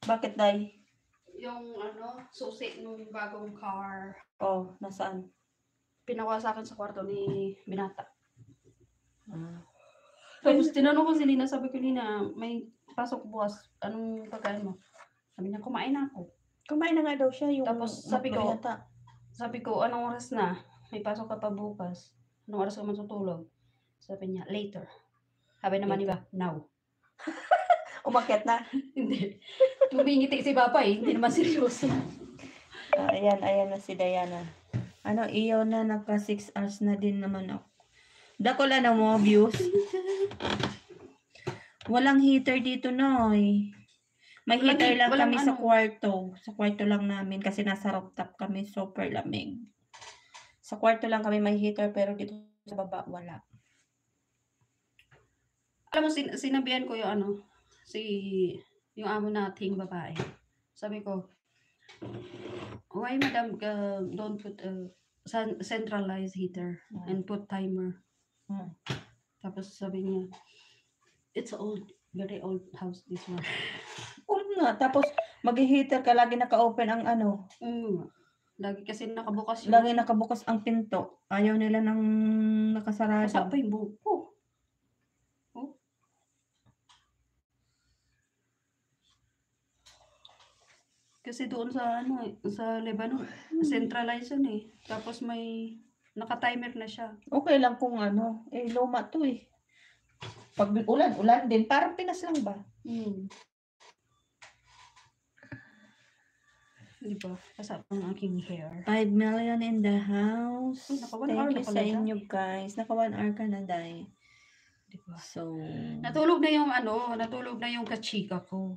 Bakit, Day? Yung susi nung bagong car. Oh, nasaan? Pinakuha sa akin sa kwarto ni Binata. Ah. Tapos tinanong ko si Lina, sabi ko, Lina, may pasok bukas. Anong pagkain mo? Sabi niya, kumain na ako. Kumain na nga daw siya yung Tapos sabi ko, McDo yata. anong oras na? May pasok ka pa bukas. Anong oras ka matutulog? Sabi niya, later. Sabi naman iba, now. Umakyat na. Hindi. Tumingiti si Papa hindi naman seryoso. Ayan na si Diana. Iyo na, naka 6 hours na din naman ako. Dakol mo, views. Walang heater dito, Noy. May heater lang walang kami sa kwarto. Sa kwarto lang namin kasi nasa rooftop kami, super lamig. Sa kwarto lang kami may heater pero dito sa baba wala. Alam mo, sinabihan ko yung yung amo nating babae. Sabi ko, why madam don't put a centralized heater and put timer? Tapos sabi niya, it's very old house this one. Old nga. Tapos mag-heater ka, lagi naka-open ang Lagi kasi nakabukas lagi nakabukas ang pinto. Ayaw nila ng nakasarado. Basa pa yung buhok ko. Kasi doon sa Lebanon, centralized yun Tapos may naka-timer na siya. Okay lang kung luma to Pag ulan din, parang Pinas lang ba? Diba? Kasap ang aking hair. 5 million in the house. Ay, naka 1 hour Thank na you pala sa inyo guys. Naka 1 hour ka na, Day. Diba? So, natulog na yung kachika ko.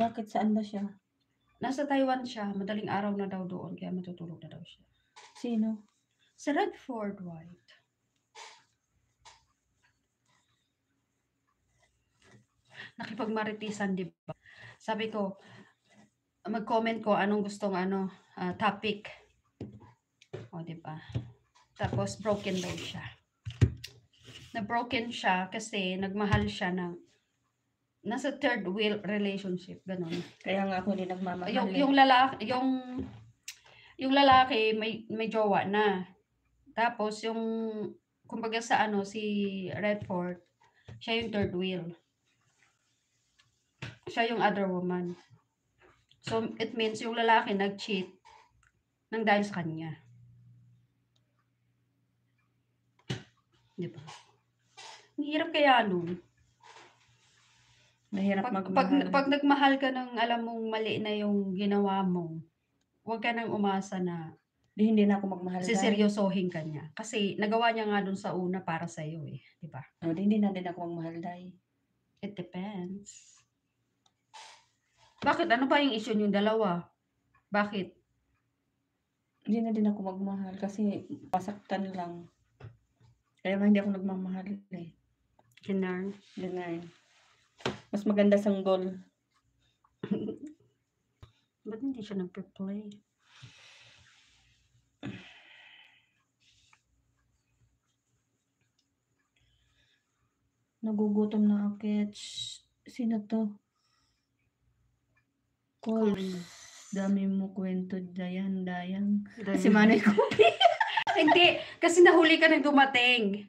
Bakit? Saan ba siya? Nasa Taiwan siya. Madaling araw na daw doon. Kaya matutulog na daw siya. Sino? Sa Redford White. Nakipagmaritisan, di ba? Sabi ko, mag-comment ko anong gustong topic. O, di ba? Tapos, broken daw siya. Na-broken siya kasi nagmahal siya ng nasa third wheel relationship, ganun. Kaya nga ako din nagmamahal. Yung lalaki may jowa na. Tapos yung kumbaga sa si Redford, siya yung third wheel. Siya yung other woman. So it means yung lalaki nag-cheat nang dahil sa kanya. Di ba? Ang hirap kaya nun. Mahirap magmahal. Pag nagmahal ka ng alam mong mali na yung ginawa mo, huwag ka nang umasa na hindi na ako magmahal. siseryosohin ka niya. Kasi nagawa niya nga dun sa una para sa iyo di ba? Hindi na din ako magmahal, Day. It depends. Bakit? Ano ba yung issue yung dalawa? Bakit? Hindi na din ako magmahal kasi pasaktan lang. Kaya nga hindi ako nagmamahal Ganun. Mas maganda sanggol. Ba't hindi siya nagpe-play? Nagugutom na akit. Sino to? Calls. Dami mo kwento, Dayang. Si Manoy ko. Hindi. Kasi nahuli ka nang dumating.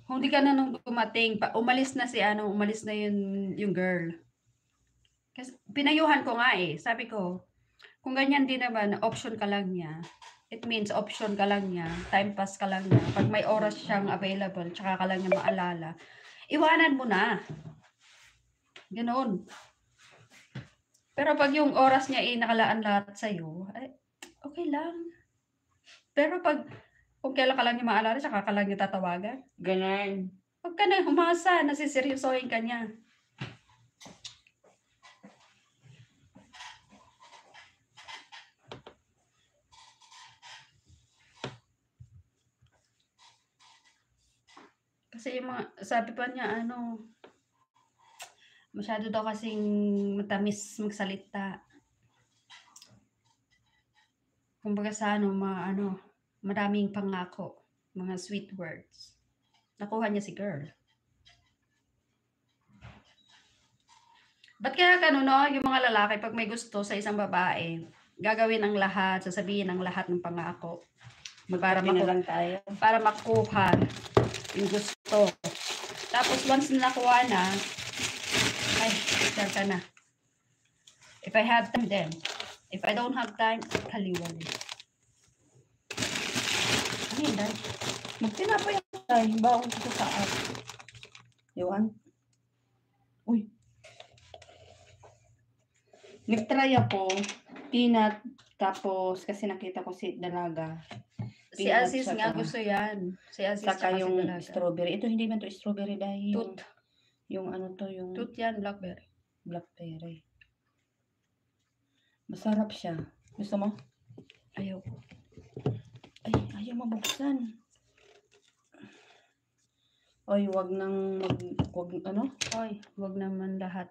Hindi ka na nung dumating. Umalis na umalis na yung girl. Kasi pinayuhan ko nga Sabi ko, kung ganyan din naman, option ka lang niya. It means option ka lang niya. Time pass ka lang niya. Pag may oras siyang available, tsaka ka lang niya maalala. Iwanan mo na. Ganon. Pero pag yung oras niya nakalaan lahat sa'yo, okay lang. Pero kung kailan ka lang niya maalala, tsaka ka lang niya tatawagan. Ganun. Huwag ka na humasa, nasiseryosohin ka niya. Kasi yung mga, sabi pa niya, ano, masyado daw kasing matamis magsalita. Kumbaga sa ano, maraming pangako, mga sweet words. Nakuha niya si girl. Ba't kaya ganun, no? Yung mga lalaki, pag may gusto sa isang babae, gagawin ang lahat, sasabihin ang lahat ng pangako. Para Magkape na lang tayo. para makuha yung gusto. Tapos once na nakuha na, ay, share ka na. If I have time, then. If I don't have time, kaliwali. Ano yun, Day? Magtinapay tayo. Baon ko sa app. You want? Uy. Nag-try ako. Peanut. Tapos, kasi nakita ko si Dalaga. Si Peanut Aziz nga saka- gusto yan. Si Aziz Saka tsaka yung si Dalaga. strawberry. Ito hindi man to strawberry dahil yung, Toot. yung ano to, yung Toot yan, blackberry. blackberry. Masarap siya. Gusto mo? Ayaw. Ay, ayaw mabuksan. Oy, wag nang wag ano? Oy, wag naman lahat.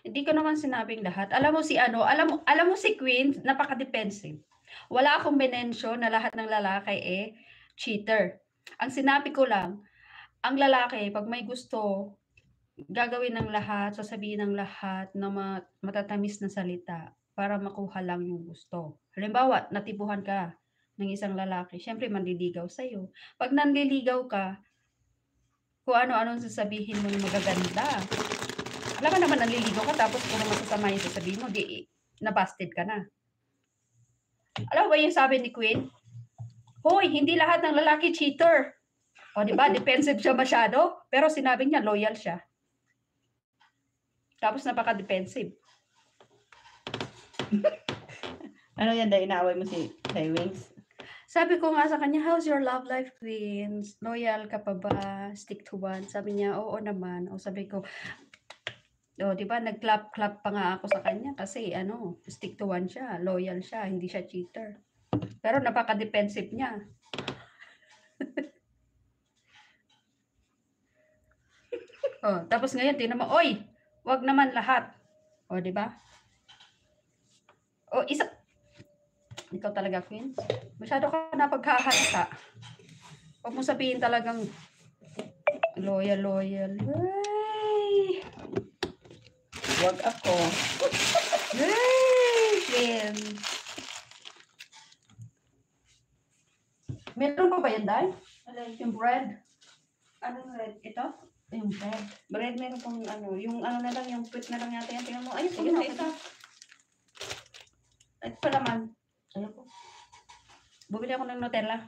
Hindi ko naman sinabing lahat. Alam mo si ano, alam mo si Queen, napaka-defensive. Wala akong binensyon na lahat ng lalaki cheater. Ang sinabi ko lang, ang lalaki pag may gusto, gagawin ng lahat, sasabihin ng lahat na matatamis na salita para makuha lang yung gusto. Halimbawa, natipuhan ka ng isang lalaki, syempre manliligaw sa'yo. Pag nanliligaw ka, kung ano-ano sasabihin mo yung magaganda. Alam mo naman, nanliligaw ka tapos kung masasama yung sasabihin mo, di nabasted ka na. Alam mo ba yung sabi ni Queen? Hoy, hindi lahat ng lalaki cheater. O, di ba? Defensive siya masyado, pero sinabi niya loyal siya. Tapos napaka-defensive. Ano yan dahil inaaway mo si Wings? Sabi ko nga sa kanya, how's your love life, Queens? Loyal ka pa ba? Stick to one? Sabi niya, oo naman. O sabi ko, di ba, nag-clap pa nga ako sa kanya kasi stick to one siya, loyal siya, hindi siya cheater. Pero napaka-defensive niya. Tapos ngayon, tingnan mo, oy, wag naman lahat. Di ba? Ikaw talaga, Queen. Masyado ka na paghahalata. Huwag mo sabihin talagang loyal. Ay! Wag ako. Ay, Queen. Meron pa ba yan, Day? Yung bread? Anong red? Ito? Yung bread. Bread meron pang ano. Yung ano na lang, yung put na lang yata yan. Tingnan mo. Ay, Sige, sige, okay. ito. Ito pa naman. Ayoko. Bumili ako ng Nutella.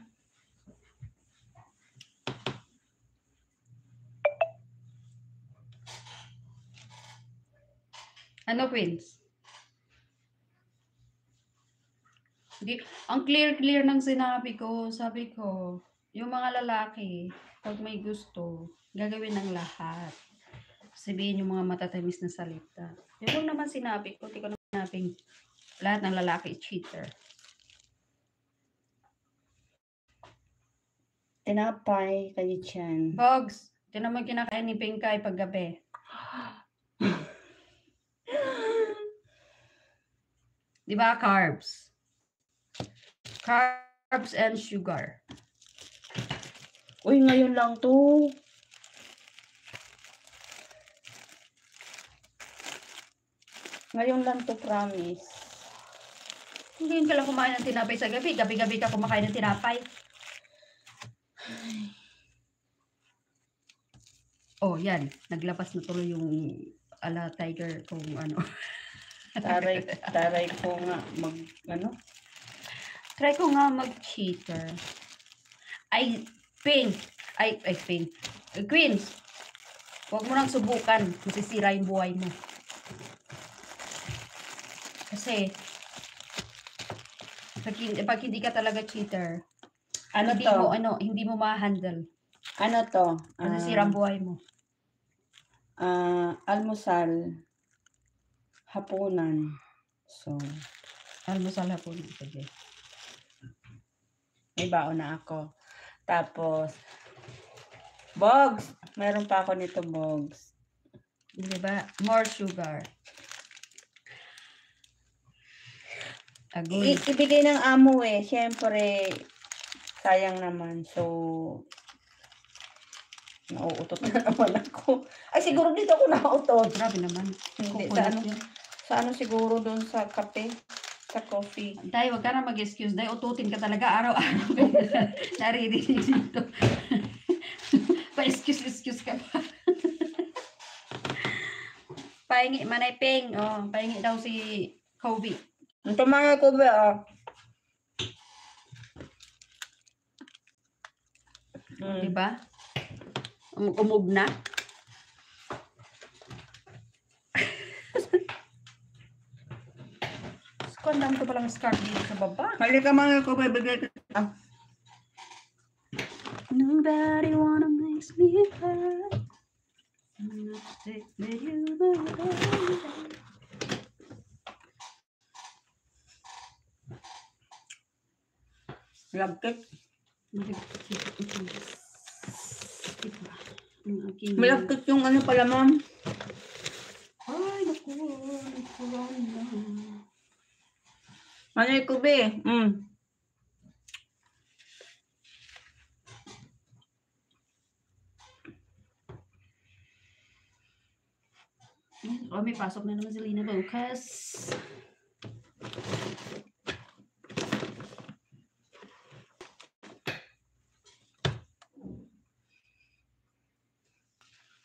Ano, Queens? Hindi, ang clear ng sinabi ko. Sabi ko, yung mga lalaki, pag may gusto, gagawin ng lahat. Sabihin yung mga matatamis na salita. Yun lang naman sinabi ko. Hindi ko naman sinabing lahat ng lalaki cheater. Tinapay, kayo dyan. Bogs, ito naman kinakain ni Pinkay paggabi. Di ba, carbs? Carbs and sugar. Uy, ngayon lang to. Ngayon lang to, promise. Hindi ka lang kumain ng tinapay sa gabi. Gabi-gabi ka kumakain ng tinapay. Yan. Naglabas na tuloy yung ala tiger kung ano. Taray ko nga Try ko nga mag-cheater. Pink. Queens. Huwag mo nang subukan. Masisira yung buhay mo. Kasi, pag hindi ka talaga cheater, hindi mo ma-handle. Ano to? Masisira ang buhay mo. Almusal. Hapunan. So, Almusal hapon. Sige. may baon na ako. Tapos, Bogs. Meron pa ako nito, Bogs. Diba? More sugar. Agoy. Ibigay ng amo eh. Siyempre, sayang naman. So, nauutot na naman ako. Ay, siguro dito ako nauutot. Grabe naman. Hindi, Coconut yun. sa ano siguro doon sa kape, sa coffee. Day, wag ka na mag-excuse. Day, ututin ka talaga araw-araw. Naririnig dito. Pa-excuse ka pa. Pahingi, Manay Ping. Oh, pahingi daw si Kobe. Ito mga ko ba, Diba? Umog na. Kondam ko palang scarf dito sa baba. Hali ka mga ko ba, bigay ka. Nobody wanna make me hurt. I'm not sick with you, baby. Love cake. Diba? Ang aking... May love cake yung ano pala, ma'am. Ay, naku. Corona. Ano yung kubi? Oh, may pasok na naman si Lina bukas.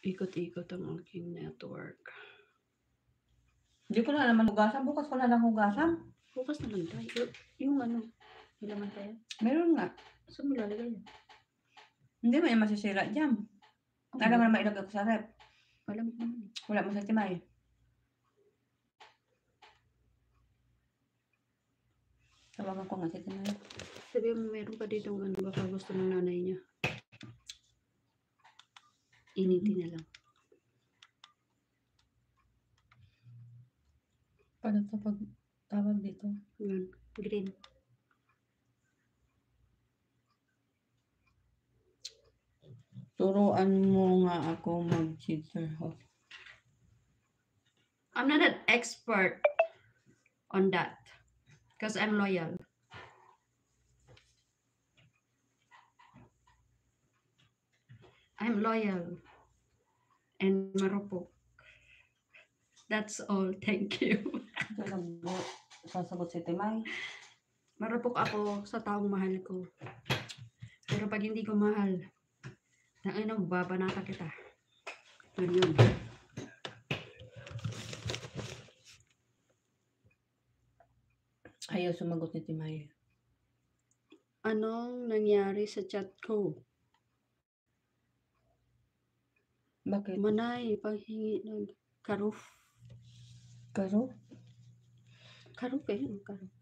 Ikot-ikot ang aking network. Hindi ko na naman hugasan. Bukas ko na lang hugasan. Bukas na lang tayo. Yung ano, ilaman tayo. Meron nga. Saan mo lalagay yan? Hindi mo yung masisira dyan. Alam mo na mailagay ko sa rep. Alam mo naman. Wala mo sa timay. Tawagan ko nga si timay. Sabi mo, meron pa dito ano, baka gusto ng nanay niya. Initin na lang. Paano ito pag tawag dito? Yan, green. Turuan mo nga ako mag-cheater. I'm not an expert on that. Because I'm loyal. I'm loyal. And marupok. That's all. Thank you. Sasagot si timay. Marupok ako sa taong mahal ko. Pero pag hindi ko mahal, tangina, babanata kita. Yun. Ayaw sumagot ni timay. Anong nangyari sa chat ko? Bakit? Manay, paghingi ng karuf. Karo? Karuf eh, karuf.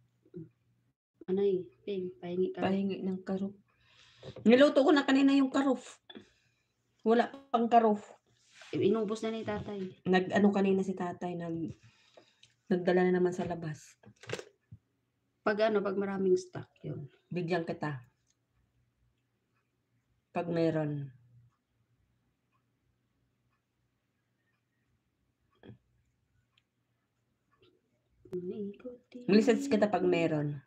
Manay, Ping, pahingi ka. Pahingi ng karo. Niluto ko na kanina yung karuf. Wala pang karuf. Inubos na ni tatay. Nag-ano kanina si tatay, nagdala na naman sa labas. Pag maraming stock yun. Bigyan kita. Pag meron. Message kita pag meron.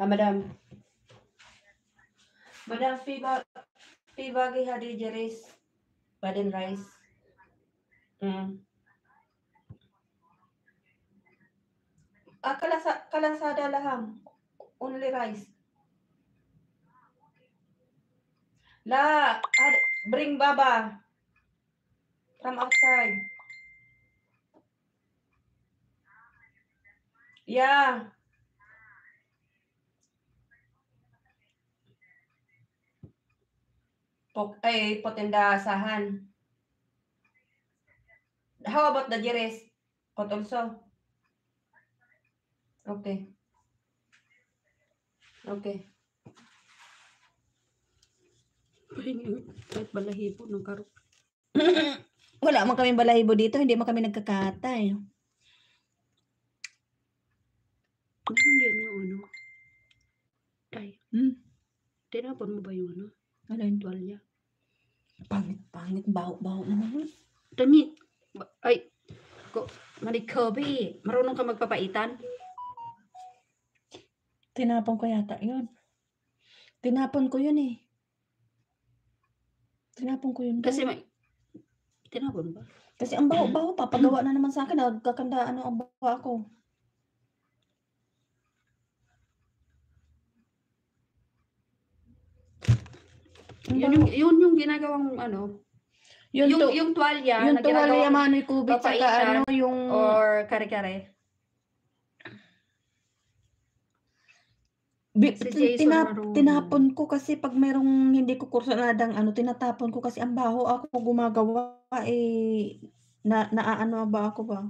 Madam. Madam, pibagi hadi jeris. Baden rice. Kalasada laham. Only rice. Bring baba. From outside. Yeah. Potenda asahan. How about the jeres? Hot also? Okay. Okay. Pahingi kahit balahibo ng karuf. Wala man kami balahibo dito, hindi man kami nagkakatay. Nandiyan yung ano. Ay, tinapon mo ba yung ano? Alin? Tuwalya. Pangit, baho naman. Dami. Ay, Kobe, marunong ka magpapaitan? Tinapon ko yata yun. Tinapon ko yun eh. Tinapon ko yun daw. Kasi tinapon ba? Kasi ang baho pa. Pagawa na naman sa akin. Nagkakandaan ang baho ako. Yun yung ginagawang ano. Yung tuwalya yung na tuwalya ginagawang Manoy Kubit saka papaitan ano yung or kare-kare. Si Jason marunong. tinapon ko kasi pag merong hindi ko kursunadang ano, tinatapon ko kasi ang baho ako gumagawa eh naaano ba ako ba?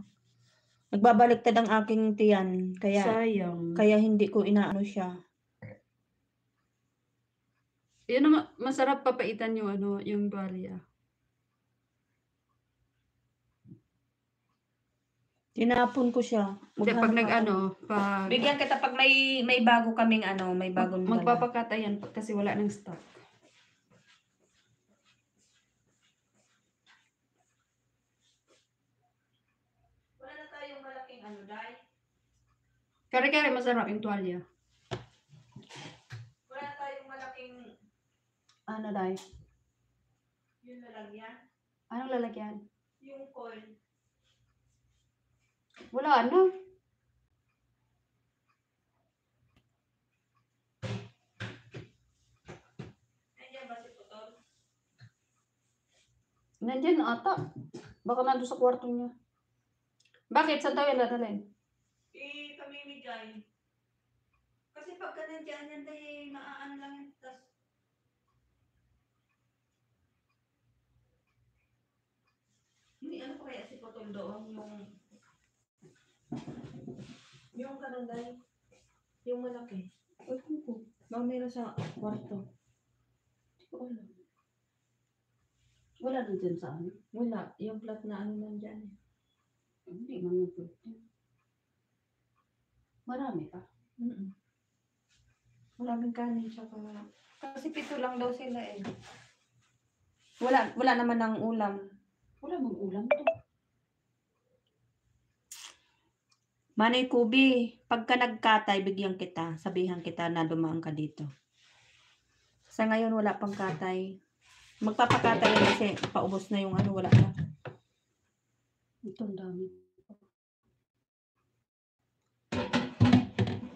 Nagbabaliktad ang aking tiyan Sayang. kaya hindi ko inaano siya. Yun ang masarap papaitan yung ano, yung tuwalya. Tinapon ko siya. Hindi, pag pag Bigyan kita pag may bago kaming ano, may bagong dala. magpapakatayan kasi wala nang stock. Wala na tayong malaking ano, Day. Kare-kare masarap yung tuwalya. Wala na tayong malaking Ano, Day? yung lalagyan. Anong lalagyan? Yung coil. Wala na. Nandiyan ba si Putol? Nandiyan ata. Baka nandun sa kwarto niya. Bakit? Saan tayo dadalhin? Pamimigay. Kasi pagka nandiyan yan, dahil maaan lang yan. Tas hindi, ano pa kaya si Putol doon? Yung kanunday. Yung malaki. Baka meron sa kwarto. Hindi ko alam. Wala na dyan sa ano. Wala. Yung plat na ano nandyan. Hindi man yung pwede. Marami pa. Maraming kanin tsaka kasi 7 lang daw sila eh. Wala naman ng ulam. Wala mang ulam to. Manay Kubi, pagka nagkatay, bigyan kita. Sabihan kita na dumaan ka dito. Sa ngayon, wala pang katay. Magpapakatay yan kasi paubos na yung ano, wala na. Ito ang dami.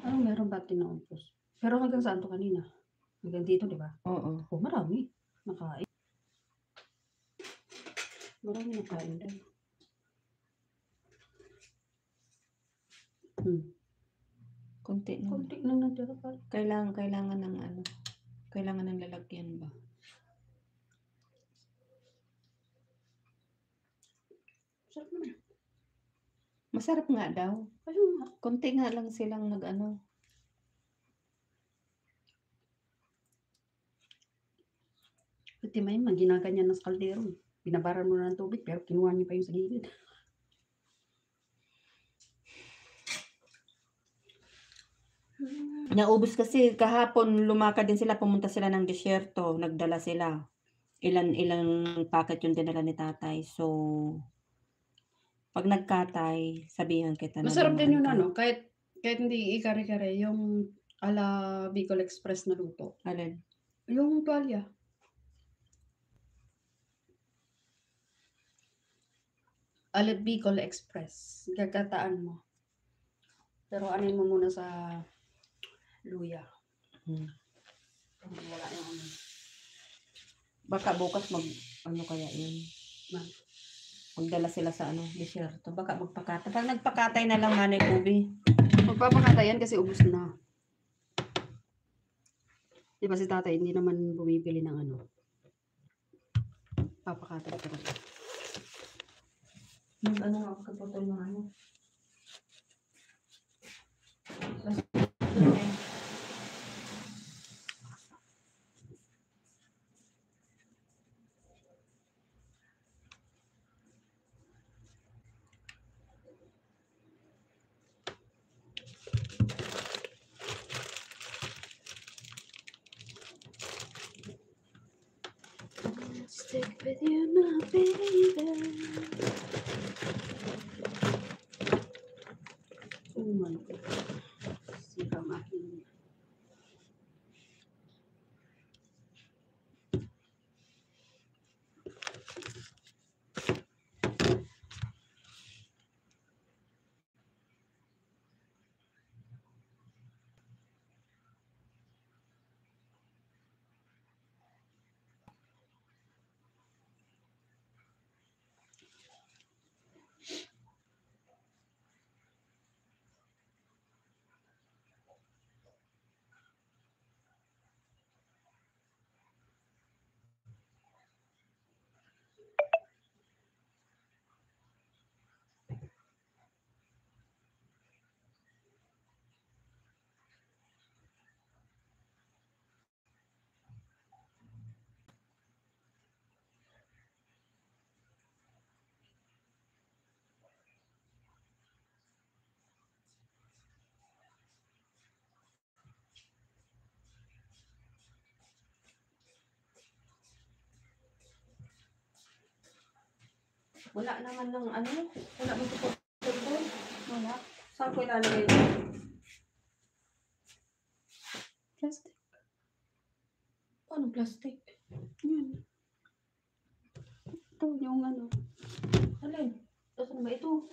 Ano meron ba tinaupos? Pero hanggang saan to kanina? Hanggang dito, di ba? Oo. Oh, marami. Nakain. Marami nakain din. Kunti na. Kunti lang natira pa. Kailangan ng ano. Kailangan ng lalagyan ba? Sarap naman. Masarap nga daw. Ayun nga. Kunti nga lang silang nag-ano. Pati may ginaganyan ng kaldero. Binabaran mo na ng tubig pero kinuha niyo pa yung sa gilid. Naubos kasi kahapon lumakad din sila, pumunta sila ng disyerto, nagdala sila. Ilang packet yung dinala ni tatay. So, pag nagkatay, sabihan kita na Masarap din dumaan yung ka. ano, kahit hindi ikare-kare, yung ala Bicol Express na luto. Alin? Yung tuwalya. Ala Bicol Express. Gagataan mo. Pero anin mo muna sa luya. Wala yung ano. Baka bukas ano kaya yun? Magdala sila sa ano, disyerto. Baka magpakatay. Pag nagpakatay na lang Manay Kubi. Magpapakatayan kasi ubos na. Di ba si tatay hindi naman bumibili ng ano. Papakatay talaga. Ano nga kaputol ng ano? Stick with you now, baby. Oh my God. Sirang aking Wala naman ng ano. Wala mo ito. wala. Saan ko ilalagay ito? Plastic. Paano plastic? Yan. Ito yung ano. Alin? Saan ba ito?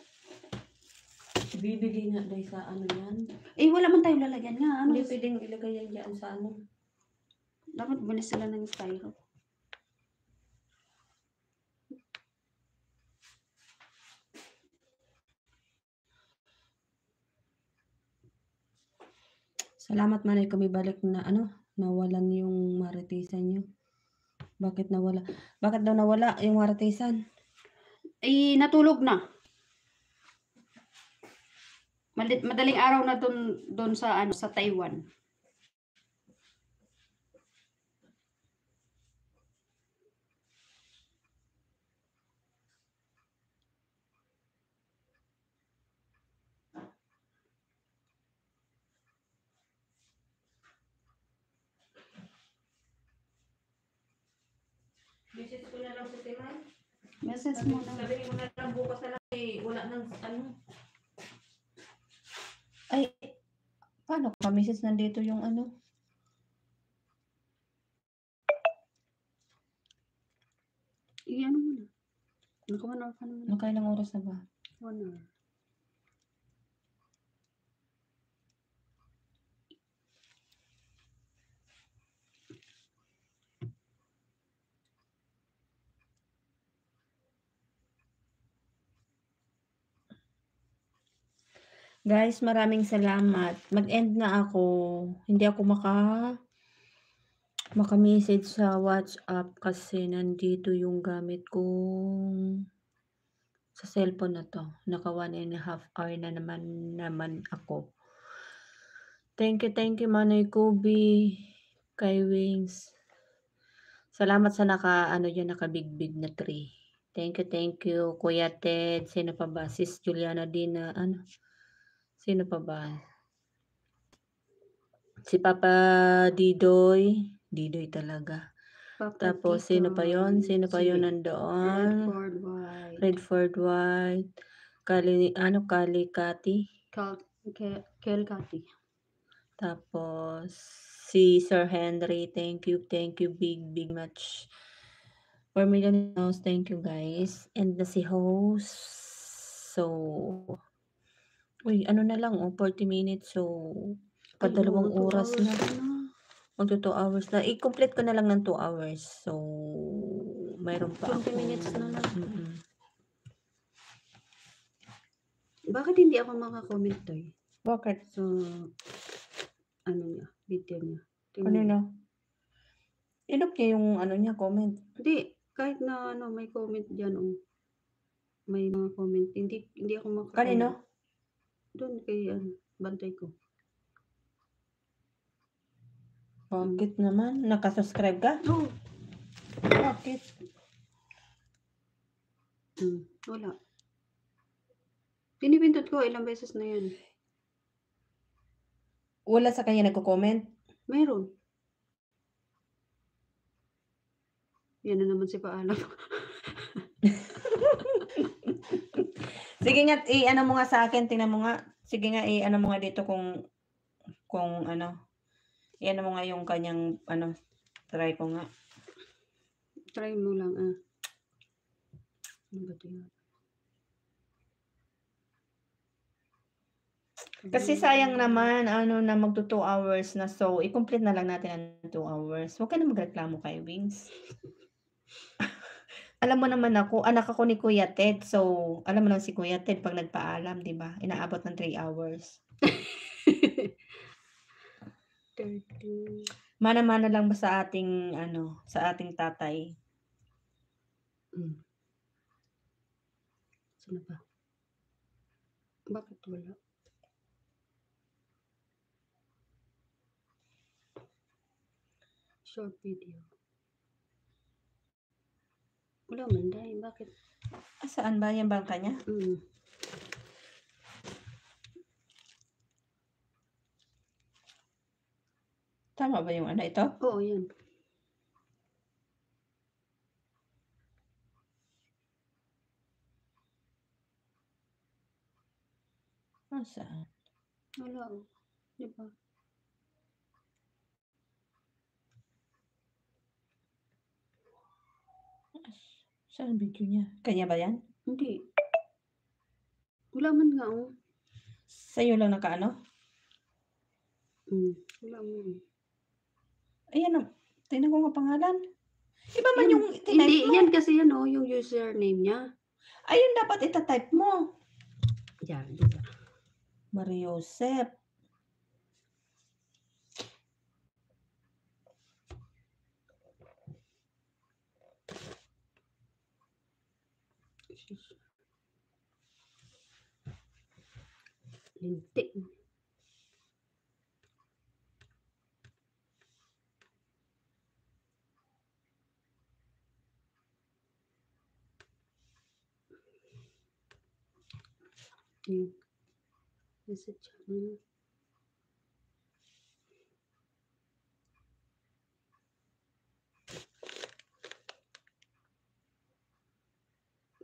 Bibigay nga dahil sa ano yan. Eh, wala man tayong lalagyan nga. Ano? Hindi pwedeng ilagay yan dyan sa ano. Dapat bumili sila ng styro. Salamat man ay kami balik na ano, nawalan yung maritisan nyo. Bakit nawala? Bakit daw nawala yung maritisan? Eh, natulog na. Madaling araw na doon sa ano sa Taiwan. Message ko na lang sa Timay. Message mo na. Sabihin mo na lang bukas na lang eh, wala nang ano. Ay, paano ka? Message nandito yung ano. Iyan mo na. Naka 1 hour ka naman. Nakailang oras na ba? 1 hour. Guys, maraming salamat. Mag-end na ako. Hindi ako maka-message sa WhatsApp kasi nandito yung gamit kong sa cellphone na to. Naka 1.5 hour na naman ako. Thank you Manoy Kobe, kay Wings. Salamat sa naka-bigbig na tree. Thank you, Kuya Ted. Sino pa ba? Sis Juliana din na ano? Sino pa ba? Si Papa Didoy. Didoy talaga. Papa Tapos, Tito. sino pa yon? Sino pa yon Si nandoon? Redford White. Redford White. Kali Kati. Kel Kati. Tapos, si Sir Henry. Thank you, big much. 4 million house. Thank you, guys. And na si host. So, uy, ano na lang, 40 minutes. So, padalawang oras na. Magto 2 hours na. I-complete ko na lang ng 2 hours. So, mayroon pa 20 ako. minutes na lang. Mm-mm. Bakit hindi ako makakomment to eh? Bakit? So, ano niya, video niya. Ano na? Inop niya yung ano niya, comment. Hindi, kahit na ano, may comment dyan, oh. May mga comment. Hindi ako makakomment. Kanino? Doon kay, bantay ko. Bakit naman? Nakasubscribe ka? Oo. Bakit? Wala. Pinipindot ko, ilang beses na yan. Wala sa kanya nagko-comment? Meron. Yan na naman si paalam. Sige nga, i-ano mo nga sa akin, tingnan mo nga. Sige nga, i-ano mo nga dito kung ano, i-ano mo nga yung kanyang, ano, try ko nga. Try mo lang, ah. Ano ba ito yun? Kasi sayang naman, ano na magto 2 hours na. So, i-complete na lang natin ang 2 hours. Huwag ka na magreklamo kay Wings. Alam mo naman ako, anak ako ni Kuya Ted. So, alam mo lang si Kuya Ted pag nagpaalam, 'di ba? Inaabot ng 3 hours. 30. Mana-mana lang ba sa ating ano, sa ating tatay? Saan ba? Bakit wala? Short video. Wala man dahil. Bakit? Saan ba yung bangka niya? Tama ba yung ano ito? Oo, yan. Saan? Wala. Di ba? Saan ang video niya? Kanya ba yan? Hindi. Wala man nga, oh. Sa'yo lang nakaano? Wala man. Ayan, tingnan ko nga pangalan. Iba man Yan, yung hindi, titype mo. yan kasi yan, oh, yung username niya. Ayun dapat itatype mo. Yan, di ba? Mariosep. Lintik. Message.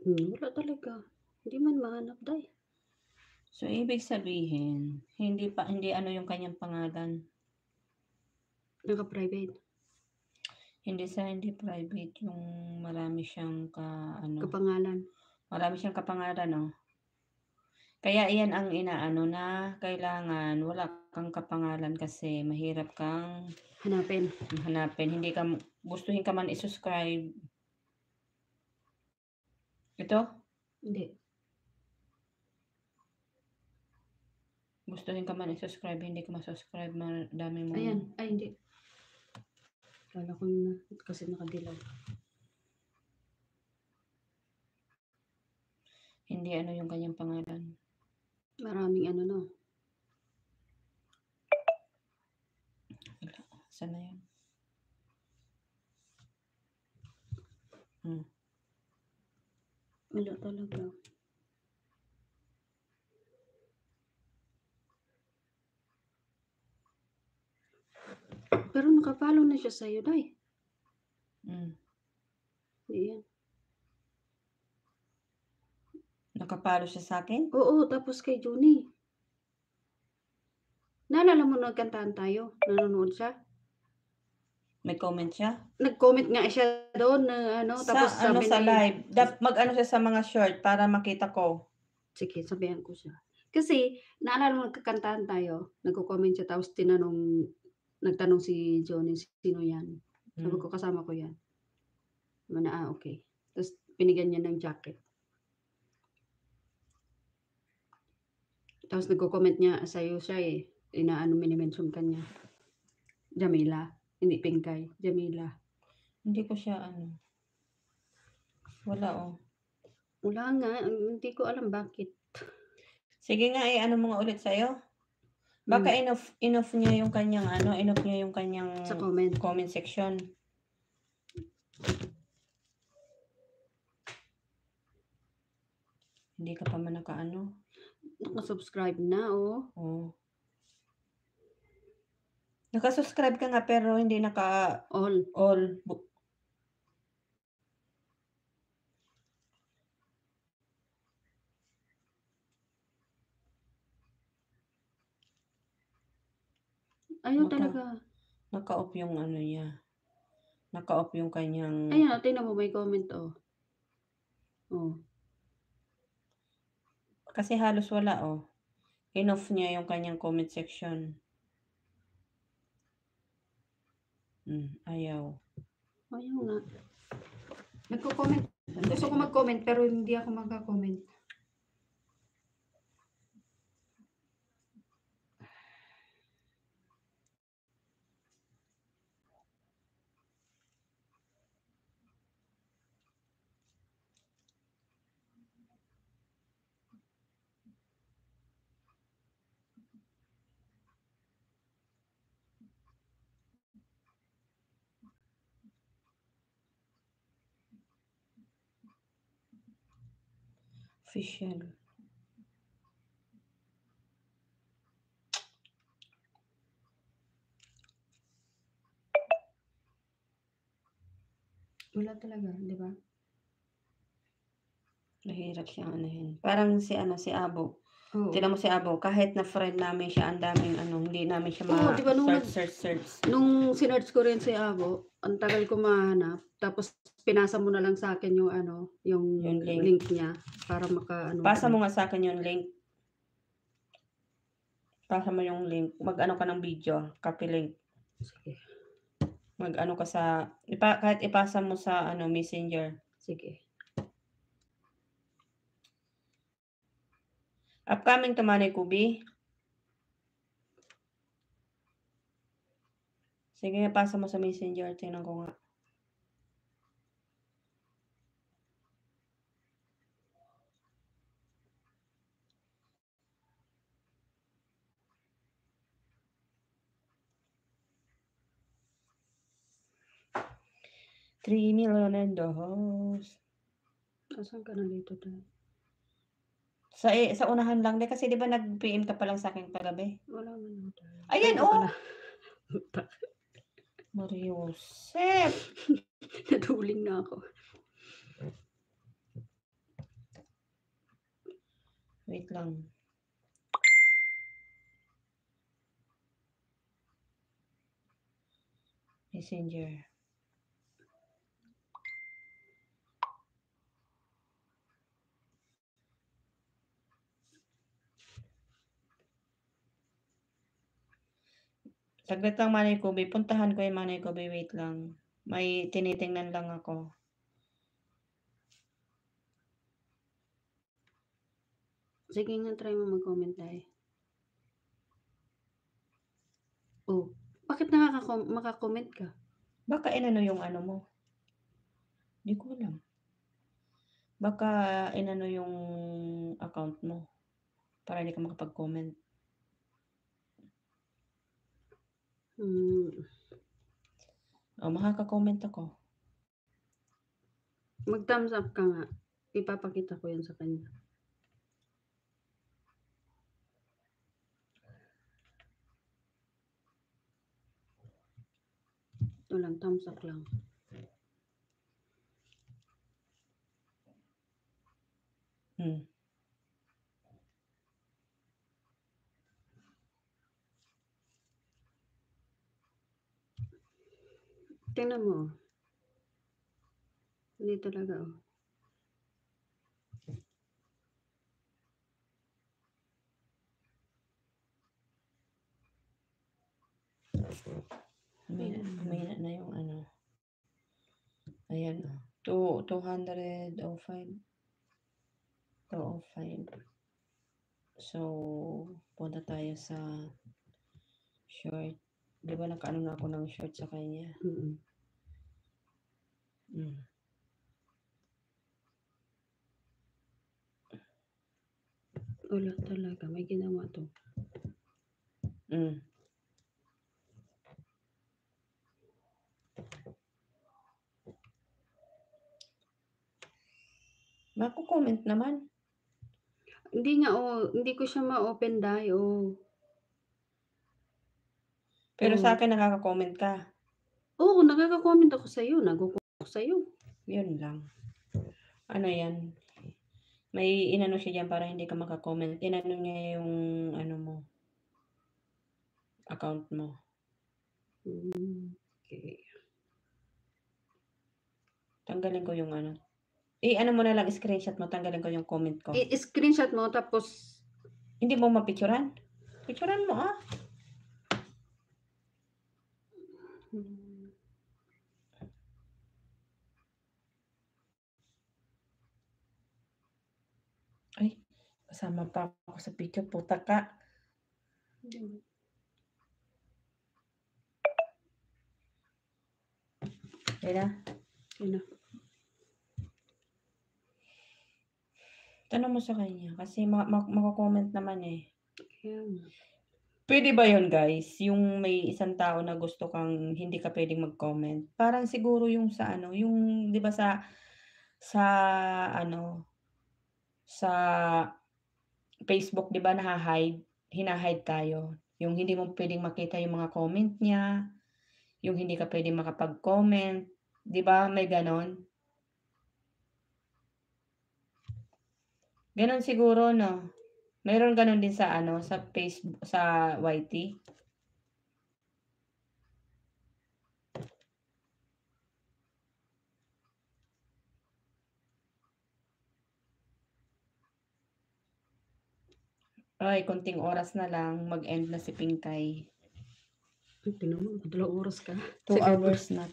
Wala talaga. Hindi man mahanap dahil. So, ibig sabihin, hindi ano yung kanyang pangalan. Naka-private. Hindi private, yung marami siyang Kapangalan. Marami siyang kapangalan, oh. Kaya iyan ang inaano na kailangan wala kang kapangalan kasi mahirap kang Hanapin. hanapin. Hindi ka, gustuhin ka man i-subscribe. Ito? Hindi. Gustuhin ka man i-subscribe, hindi ka ma-subscribe, madami mo. Ayan. Ay, hindi. Kala ko na kasi nakadilaw. Hindi ano yung kanyang pangalan. Maraming ano, no? Saan na yun? Wala talaga. Pero nakapalo na siya sa'yo, Day. Hindi yan. Nakapalo siya sa akin? Oo, tapos kay Juni. Naalala mo nagkantaan tayo? Nanonood siya? May comment siya? Nag-comment nga siya doon na ano, tapos Sa sabi sa ni... live. Mag-ano siya sa mga short para makita ko. Sige, sabihan ko siya. Kasi, naalala mo nagkakantahan tayo, nagko-comment siya, tapos nagtanong si Johnny, sino yan? Sabi ko, kasama ko yan. Sabi na, okay. Tapos, pinigyan niya ng jacket. Tapos, nagko-comment niya sa'yo siya eh. Minimension ka niya. Jamila. Hindi Pinkay. Jamila. Hindi ko siya Wala, oh. Wala nga. Hindi ko alam bakit. Sige nga, ano mo nga ulit sa'yo? Baka inoff niya yung kanyang Sa comment. comment section. Hindi ka pa man Naka-subscribe na, oh. Oh. Naka-subscribe ka nga pero hindi All. Ayaw Naka talaga. naka-off yung ano niya. Naka-off yung kanyang Ayan, tingnan mo may comment, oh. Oh. kasi halos wala, oh. In-off niya yung kanyang comment section. Ayaw. Ayaw nga. Nagko-comment. Gusto ko mag-comment pero hindi ako magka-comment. Official. Wala talaga, di ba? Mahirap siyang anuhin. Parang si Abo. Oo. Tignan mo si Abo, kahit na friend namin siya, ang daming hindi namin siya Oo, di ba nung search. Nung sinearch ko rin si Abo, ang tagal ko mahanap. Tapos pinasa mo na lang sa akin yung yung Yung link niya para maka-ano. Pasa mo nga sa akin yung link. Pasa mo yung link. Mag-ano ka ng video, copy link. Sige. Mag-ano ka sa, kahit ipasa mo sa Messenger. Sige. Upcoming to Manay Kubi. Sige, pasa mo sa Messenger. Tingnan ko nga. $3 million in the house. Asan ka na dito tayo? Sa unahan lang. Kasi di ba nag-PM ka pa lang sa akin kagabi? Wala man tayo. Ayan, Ayun oh! pala. Mariusep. Naduling na ako. Wait lang. Messenger. Saglit lang, Manay Kubi. Puntahan ko yung Manay Kubi. Wait lang. May tinitingnan lang ako. Sige nga, try mo mag-comment tayo. Oh, bakit makakomment ka? Baka inano yung ano mo. Hindi ko alam. Baka inano yung account mo. Para hindi ka makapag-comment. Makaka-comment ako. Mag-thumbs up ka nga. Ipapakita ko yan sa kanya. Ito lang, thumbs up lang. Tingnan mo. Hindi talaga, oh. Humina na yung ano. Ayan, 205. 205. So, punta tayo sa short. Di ba nakaano na ako ng short sa kanya? Wala talaga. May ginawa to. Mako-comment naman. Hindi nga, oh. Hindi ko siya ma-open dahil, oh. Pero sa akin nakaka-comment ka. Oo, nakaka-comment ako sa'yo. Nag-comment ako sa'yo. Yun lang. Ano yan? May inano siya dyan para hindi ka makakomment. Inano niya yung ano mo. Account mo. Okay. Tanggalin ko yung ano. Ano mo na lang, screenshot mo, tanggalin ko yung comment ko. I-screenshot mo tapos Hindi mo mapicturan? Picturan mo ah. Ay, kasama pa ako sa picture. Puta ka. Yan na. Yun na. Tanong mo sa kanya. Kasi makakomment naman eh. Ayan. Pwede ba yun guys? Yung may isang tao na gusto kang hindi ka pwedeng mag-comment. Parang siguro yung sa ano, yung 'di ba sa ano sa Facebook 'di ba hina-hide tayo. Yung hindi mo pwedeng makita yung mga comment niya, yung hindi ka pwedeng makapag-comment, 'di ba? May ganon. Ganon siguro no. Meron ganon din sa ano, sa Facebook, sa YT. Ay, konting oras na lang, mag-end na si Pinkay. Tingnan mo, 2 oras ka. 2 Seven. hours na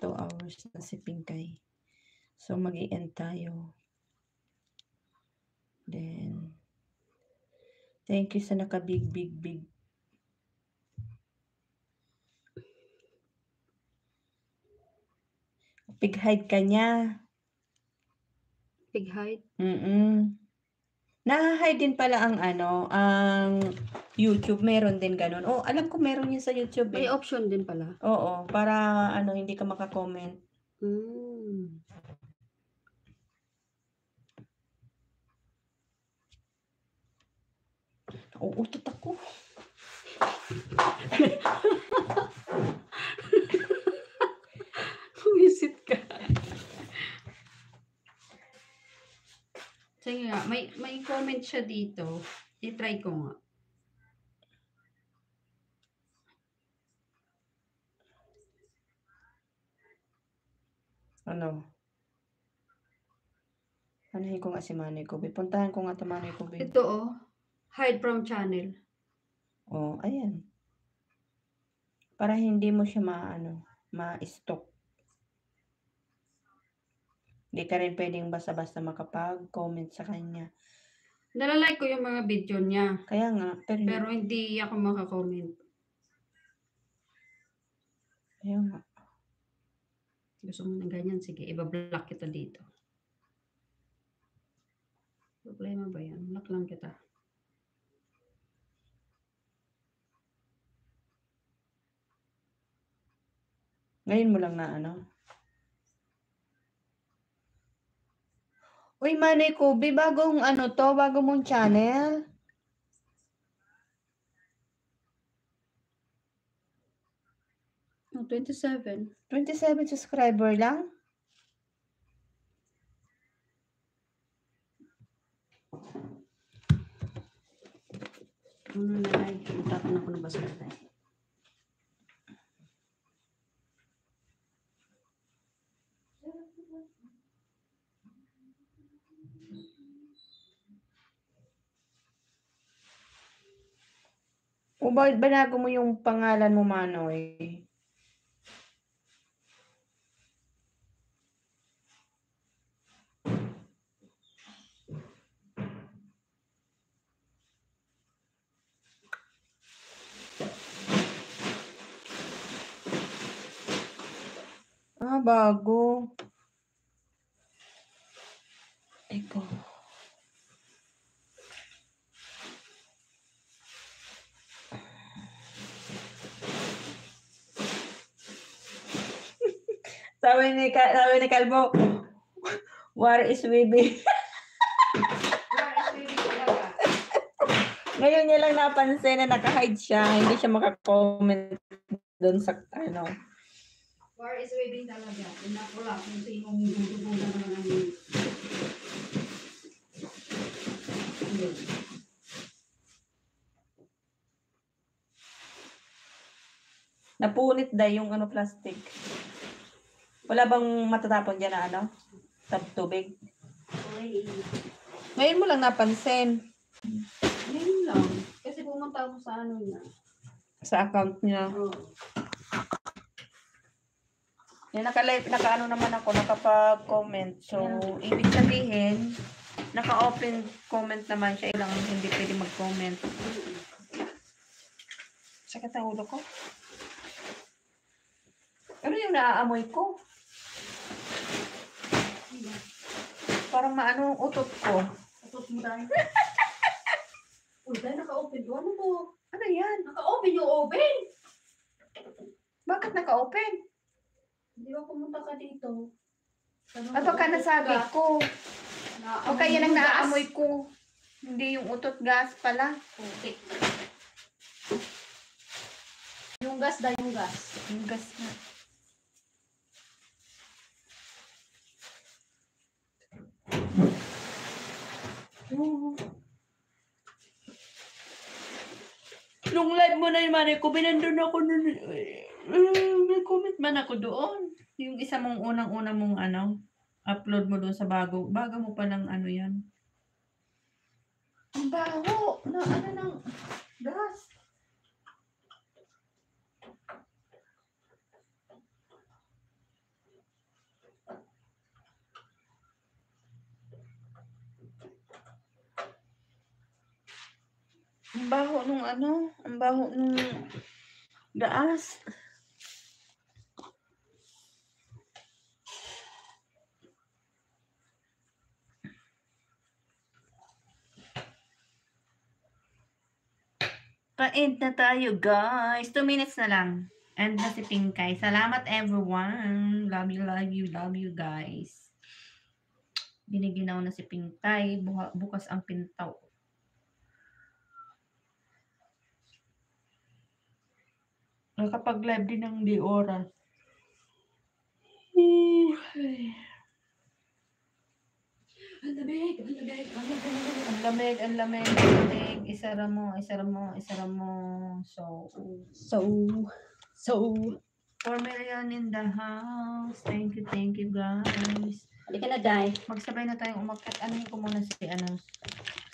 si Pinkay. So, mag-i-end tayo. Then, thank you sa naka-big. Big hide ka niya. Big height. Na-hide din pala ang ano, ang YouTube. Meron din ganun. Oh, alam ko meron yun sa YouTube May eh. option din pala. Oo, para ano, hindi ka maka-comment. Uutot ako. Visit ka. Sige nga, may comment siya dito. I-try ko nga. Ano? Anahin ko nga si Manay Kobe. Puntahan ko nga ito Manay Kobe. Ito oh. Hide from channel. Oh, ayan. Para hindi mo siya ma-stalk. Hindi ka rin pwedeng basta-basta makapag-comment sa kanya. Nalalike ko yung mga video niya. Kaya nga, Pero hindi ako makakomment. Kaya nga. Gusto mo ng ganyan? Sige, ibablock kita dito. Problema ba yan? Block lang kita. Ngayon mo lang na ano. Uy, Manay Kobe, bagong ano to, bago mong channel. Oh, 27. 27 subscriber lang? Ano na like? Tapon ako ng basura tayo. O bakit binago mo yung pangalan mo, Manoy? Ah, bago. Eko. sabi ni Kalbo, war is baby. Ngayon niya lang napansin na naka-hide siya. Hindi siya makakomment doon sa ano. War is waving talaga. Pinapula kung sinong dudugo na naman ang Napunit dahil yung ano plastic. Wala bang matatapon dyan na ano? Tubig? Okay. Ngayon mo lang napansin Ngayon lang. Kasi pumunta ako sa ano niya. sa account niya. Oh. Yung naka-ano naman ako, nakapag-comment. So, ibig sabihin, naka-open comment naman siya. Ilang hindi pwede mag-comment. Sakit ang ulo ko. Ano yung naaamoy ko? Parang maano ang utot ko. Tapos mo tayo. Uy, dahil naka-open to. Ano to? Ano yan? Naka-open yung oven. Bakit naka-open? Hindi ba pumunta ka dito? Ah, baka nasabi ko. Baka yan ang naaamoy ko. Hindi yung utot gas pala. Okay. Yung gas dahil yung gas. Yung gas na. Nung live mo na yung mani ko, binandun ako nun. May comment man ako doon. Yung isa mong unang-una mong ano, upload mo doon sa bago mo pa ng ano yan. Ang baho na ano ng gas. Ang baho nung ano, ang baho nung gas. Pa-end na tayo, guys. 2 minutes na lang. End na si Pinkay. Salamat, everyone. Love you, guys. Giniginaw na si Pinkay. Bukas ang pintaw. Nakapag-live din ng di oras. Ang lamig. Ang lamig. Isara mo. So, 4 million in the house. Thank you, guys. Halika na, Day. Magsabay na tayong umakyat. Ano ko muna si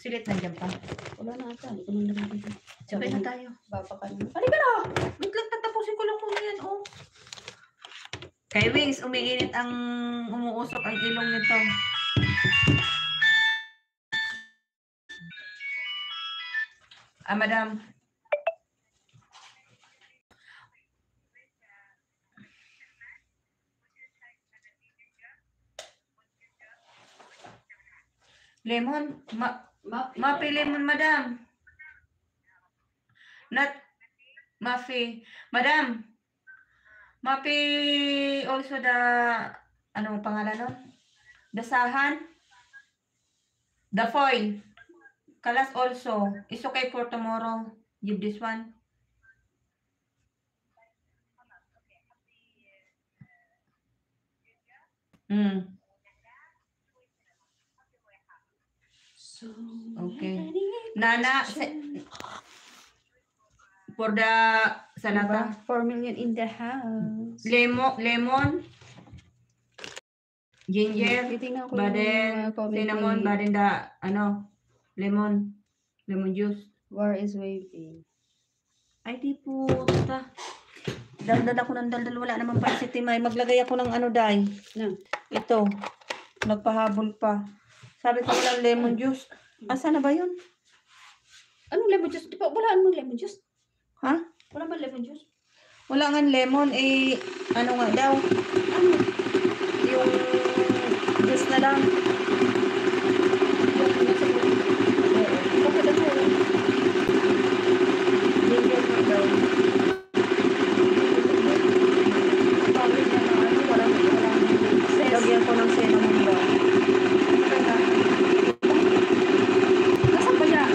Silit nandiyan pa. Wala na ata. Hindi ko nang naman. Sabay na tayo. Baba ka naman. Halika na! Wait lang, tatapusin ko lang muna yan, oh. Kay Wings, umiinit ang umuusok ang ilong nito. Madam. Lemon, Mafi lemon, madam. Not Mafi. Madam, Mafi also the, anong pangalan nun? Dasahan. The foil. Kalas also. It's okay for tomorrow. Give this one. Okay. Nana, for the salata. 4 million in the house. Lemon. Ginger. Titingnan ko Baden. yung comment Cinnamon. ni- Baden the, lemon juice. War is waving. Ay, di puta. Daldal ako ng daldal. Wala naman pa si Timay. Maglagay ako ng day. Lang. Ito. Nagpahabol pa. Sabi ko walang lemon juice. Asa na ba yun? Anong lemon juice? Di ba wala anong lemon juice? Ha? Wala ba lemon juice? Wala nga lemon. Ano nga daw? Ano? Yung juice na lang. Bakit ako? Ginger na daw. Lagyan ko ng cinnamon daw. Nasaan ba yan?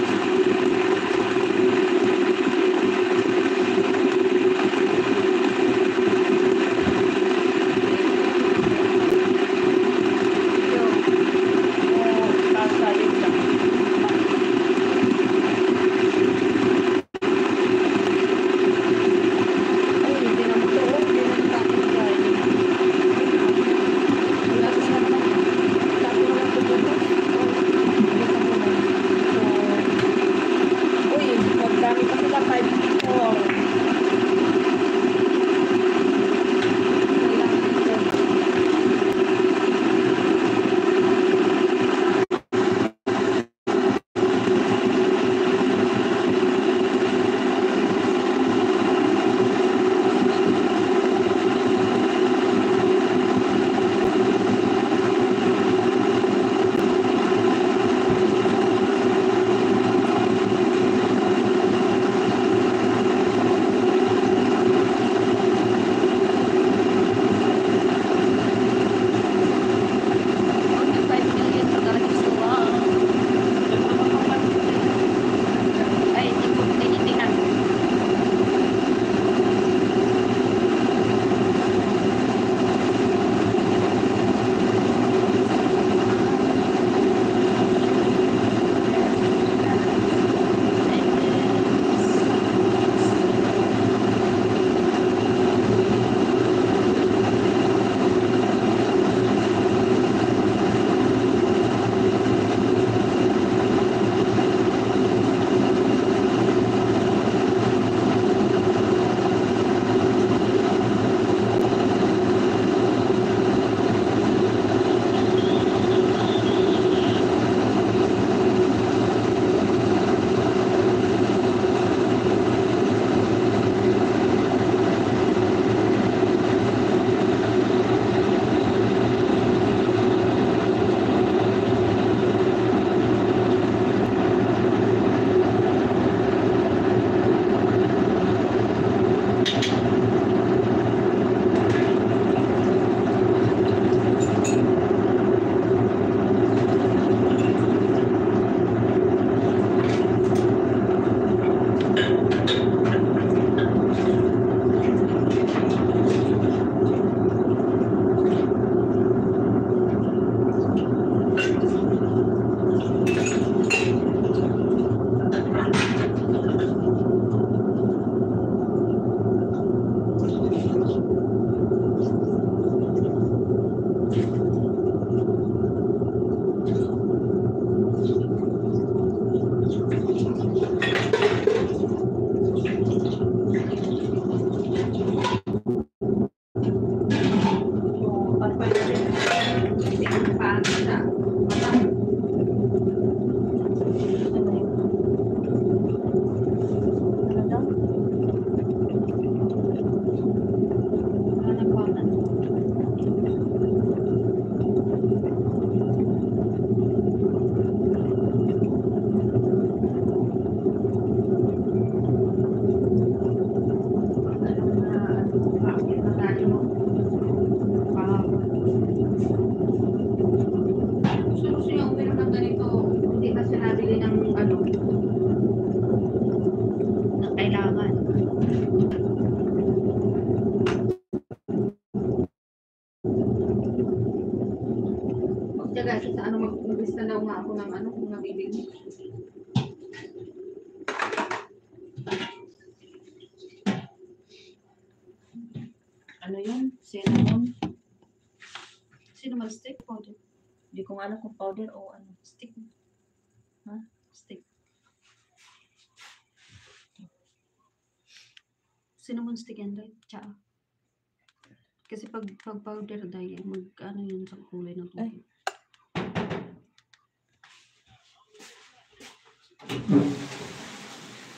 So, pag hindi ko pa sa mata. Ano yun? Ano daw? Hanap pa Gusto niya uminom ng ganito. Hindi pa siya nabili ng ano. na kailangan. Magtyaga siya sa ano, mag-lista daw nga ako ng ano, kung nabibili. Ano yun? Cinnamon? Cinnamon stick powder. Hindi ko nga alam kung powder o ano. Stick. Ha? Stick. Cinnamon stick yan, right? Tsaka. Kasi pag powder dye, ano yun sa kulay ng tubig.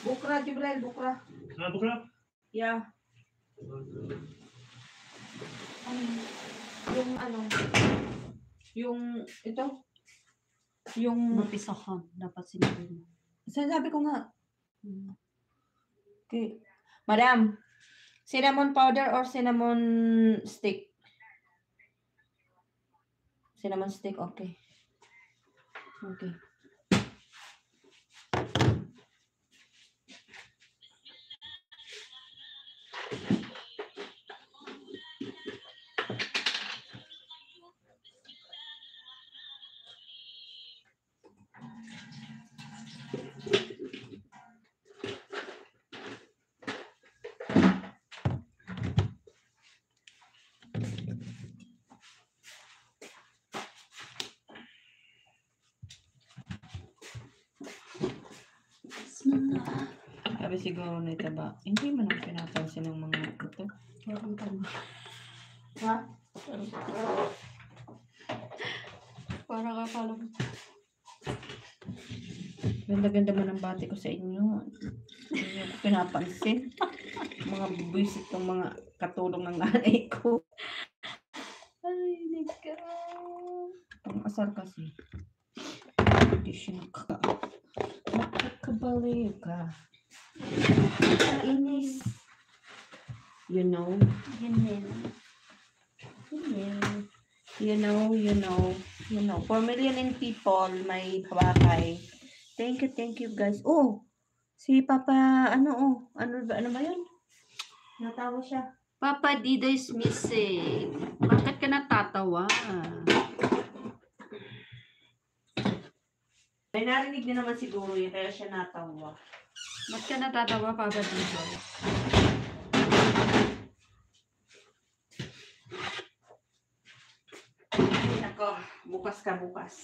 Bukra, Jibril, bukra. Bukra? Yeah. Ano yun? Yung ano, yung ito, yung, Mapisahan. Dapat sinabi mo. sabi ko nga, Hmm. okay. Madam, cinnamon powder or cinnamon stick? Cinnamon stick, okay. Okay. Sabi siguro nito ba, hindi man ang pinapansin ng mga ito. Parang tama. Ha? Parang akala mo. Ganda-ganda man ang bati ko sa inyo. Hindi niyo ko pinapansin. Mga buwisit ng mga katulong ng nanay ko. Ay, nika. Ang asar kasi. Hindi siya nakakabaliw ka. Kainis. You know? Yun din. You know. 4 million in people may kabakay. Thank you guys. Oh, si Papa, ano ba yun? Natawa siya. Papa Dido is missing. Bakit ka natatawa? May narinig din naman siguro yun, kaya siya natawa. Ba't ka natatawa, Papa Dido? Ako, bukas ka bukas.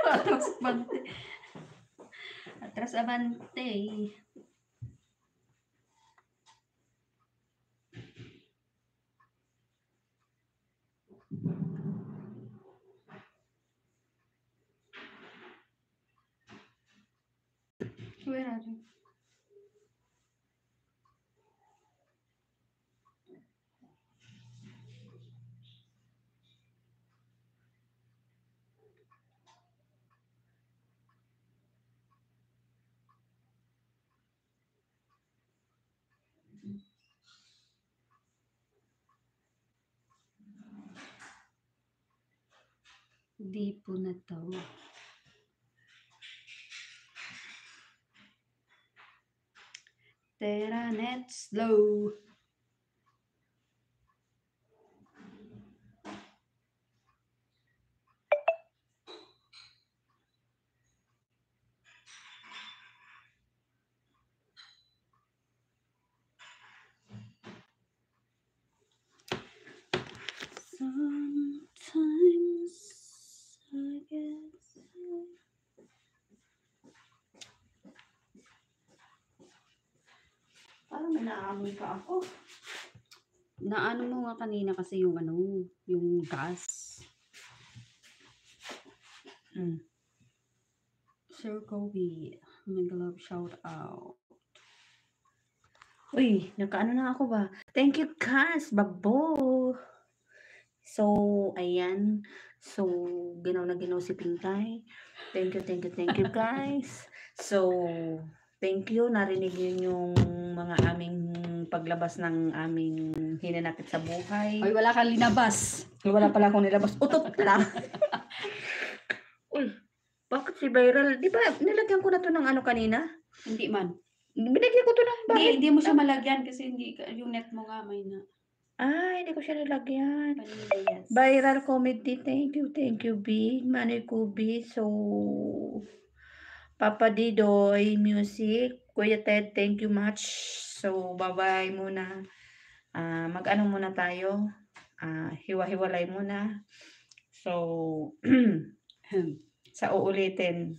Atras abante. Atras abante. Where are you? Di po natawa. Teranet slow. Sometimes I guess Parang may naamoy pa ako. naano mo nga kanina kasi yung yung gas. Sir Kobe, mega love shout out. Uy, nakaano na ako ba? Thank you, Cass, babo. So, ayan. So, ginaw na ginaw si Pintay. Thank you, guys. So, thank you. Narinig yun yung mga aming paglabas ng aming hinanakit sa buhay. Ay, wala kang linabas. Wala pala akong nilabas. Utot lang. Uy, bakit si Viral? Di ba, nilagyan ko na to ng ano kanina? Hindi man. Binigyan ko to ng Hindi mo siya malagyan kasi yung net mo nga may na. Hindi ko siya nilagyan. Kanina, yes. Viral comedy, thank you, Big Manoy Kubi. So, Papa Didoy Music, Kuya Ted, thank you much. So, bye-bye muna. Mag-ano muna tayo. Hiwa-hiwalay muna. So, sa uulitin.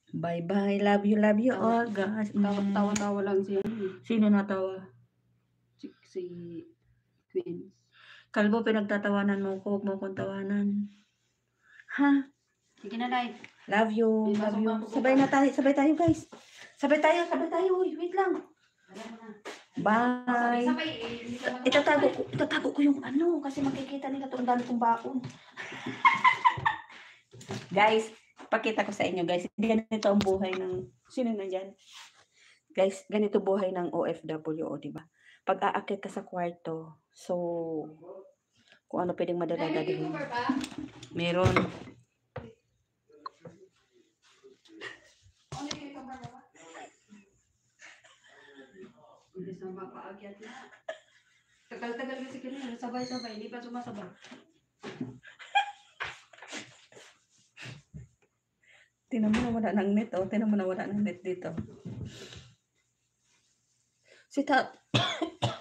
Bye-bye. Love you all, guys. Tawa-tawa lang siya. Sino natawa? Si Queen. Kalbo, pinagtatawanan mo ko. Huwag mo kong tawanan. Ha? Sige na, Day. Love you. Love you. Sabay tayo, guys. Sabay tayo. Uy, wait lang. Bye. Itatago ko yung ano kasi makikita nila itong dami kong baon. Guys, pakita ko sa inyo, guys. Ganito ang buhay ng sino nandiyan? Guys, ganito buhay ng OFW, di ba? Pag aakit ka sa kwarto, so kung ano pwedeng madala din. Meron. Hindi sa mapaagyat na. Tagal-tagal kasi kanina, sabay-sabay, hindi pa sumasabay. Tinan mo na wala ng net, oh. Tinan mo na wala ng net dito.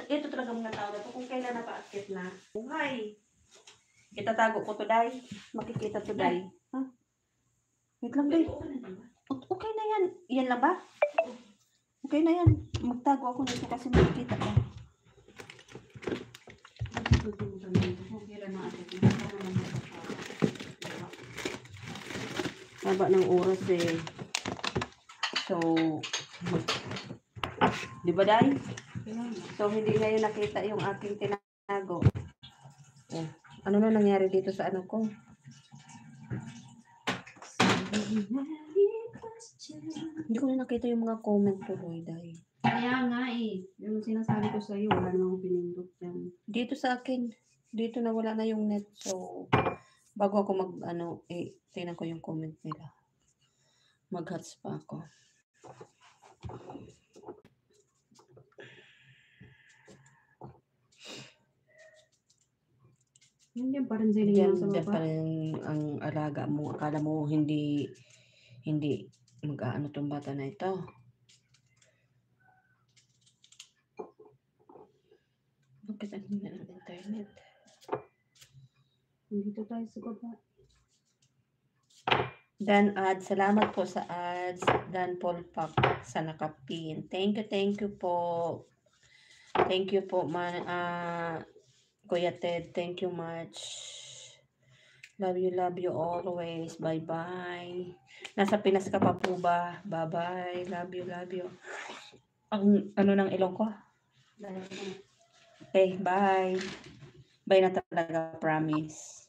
Ito talaga mga tao na to. Kung kailan napaakit na. Buhay. Itatago ko to, Day. Makikita to, Day. Ha? Wait lang, Day. Okay na yan. Yan lang ba? Okay na yan. Magtago ako nito kasi makikita ko. Haba ng oras eh. So, di ba, Day? So, hindi ngayon nakita yung aking tinago. Oh, ano na nangyari dito sa ano ko? Hindi ko na nakita yung mga comment tuloy, Day. Kaya nga eh. Yung sinasabi ko sa'yo, wala namang pinindot yan. Dito sa akin, dito na wala na yung net. So, bago ako tingnan ko yung comment nila. Mag-hats pa ako. Hindi pa rin sila Diyan, sa diyan baba. pa rin ang alaga mo. Akala mo hindi mag-aano tong bata na ito. Bakit ang hina ng internet? Dito tayo sa baba. Dan ads, salamat po sa ads. Dan Paul Pak sa nakapin. Thank you po. Thank you po, Kuya Ted. Thank you much. Love you always. Bye-bye. Nasa Pinas ka pa po ba? Bye-bye. Love you. Ang ano ng ilong ko? Okay, bye. Bye na talaga, promise.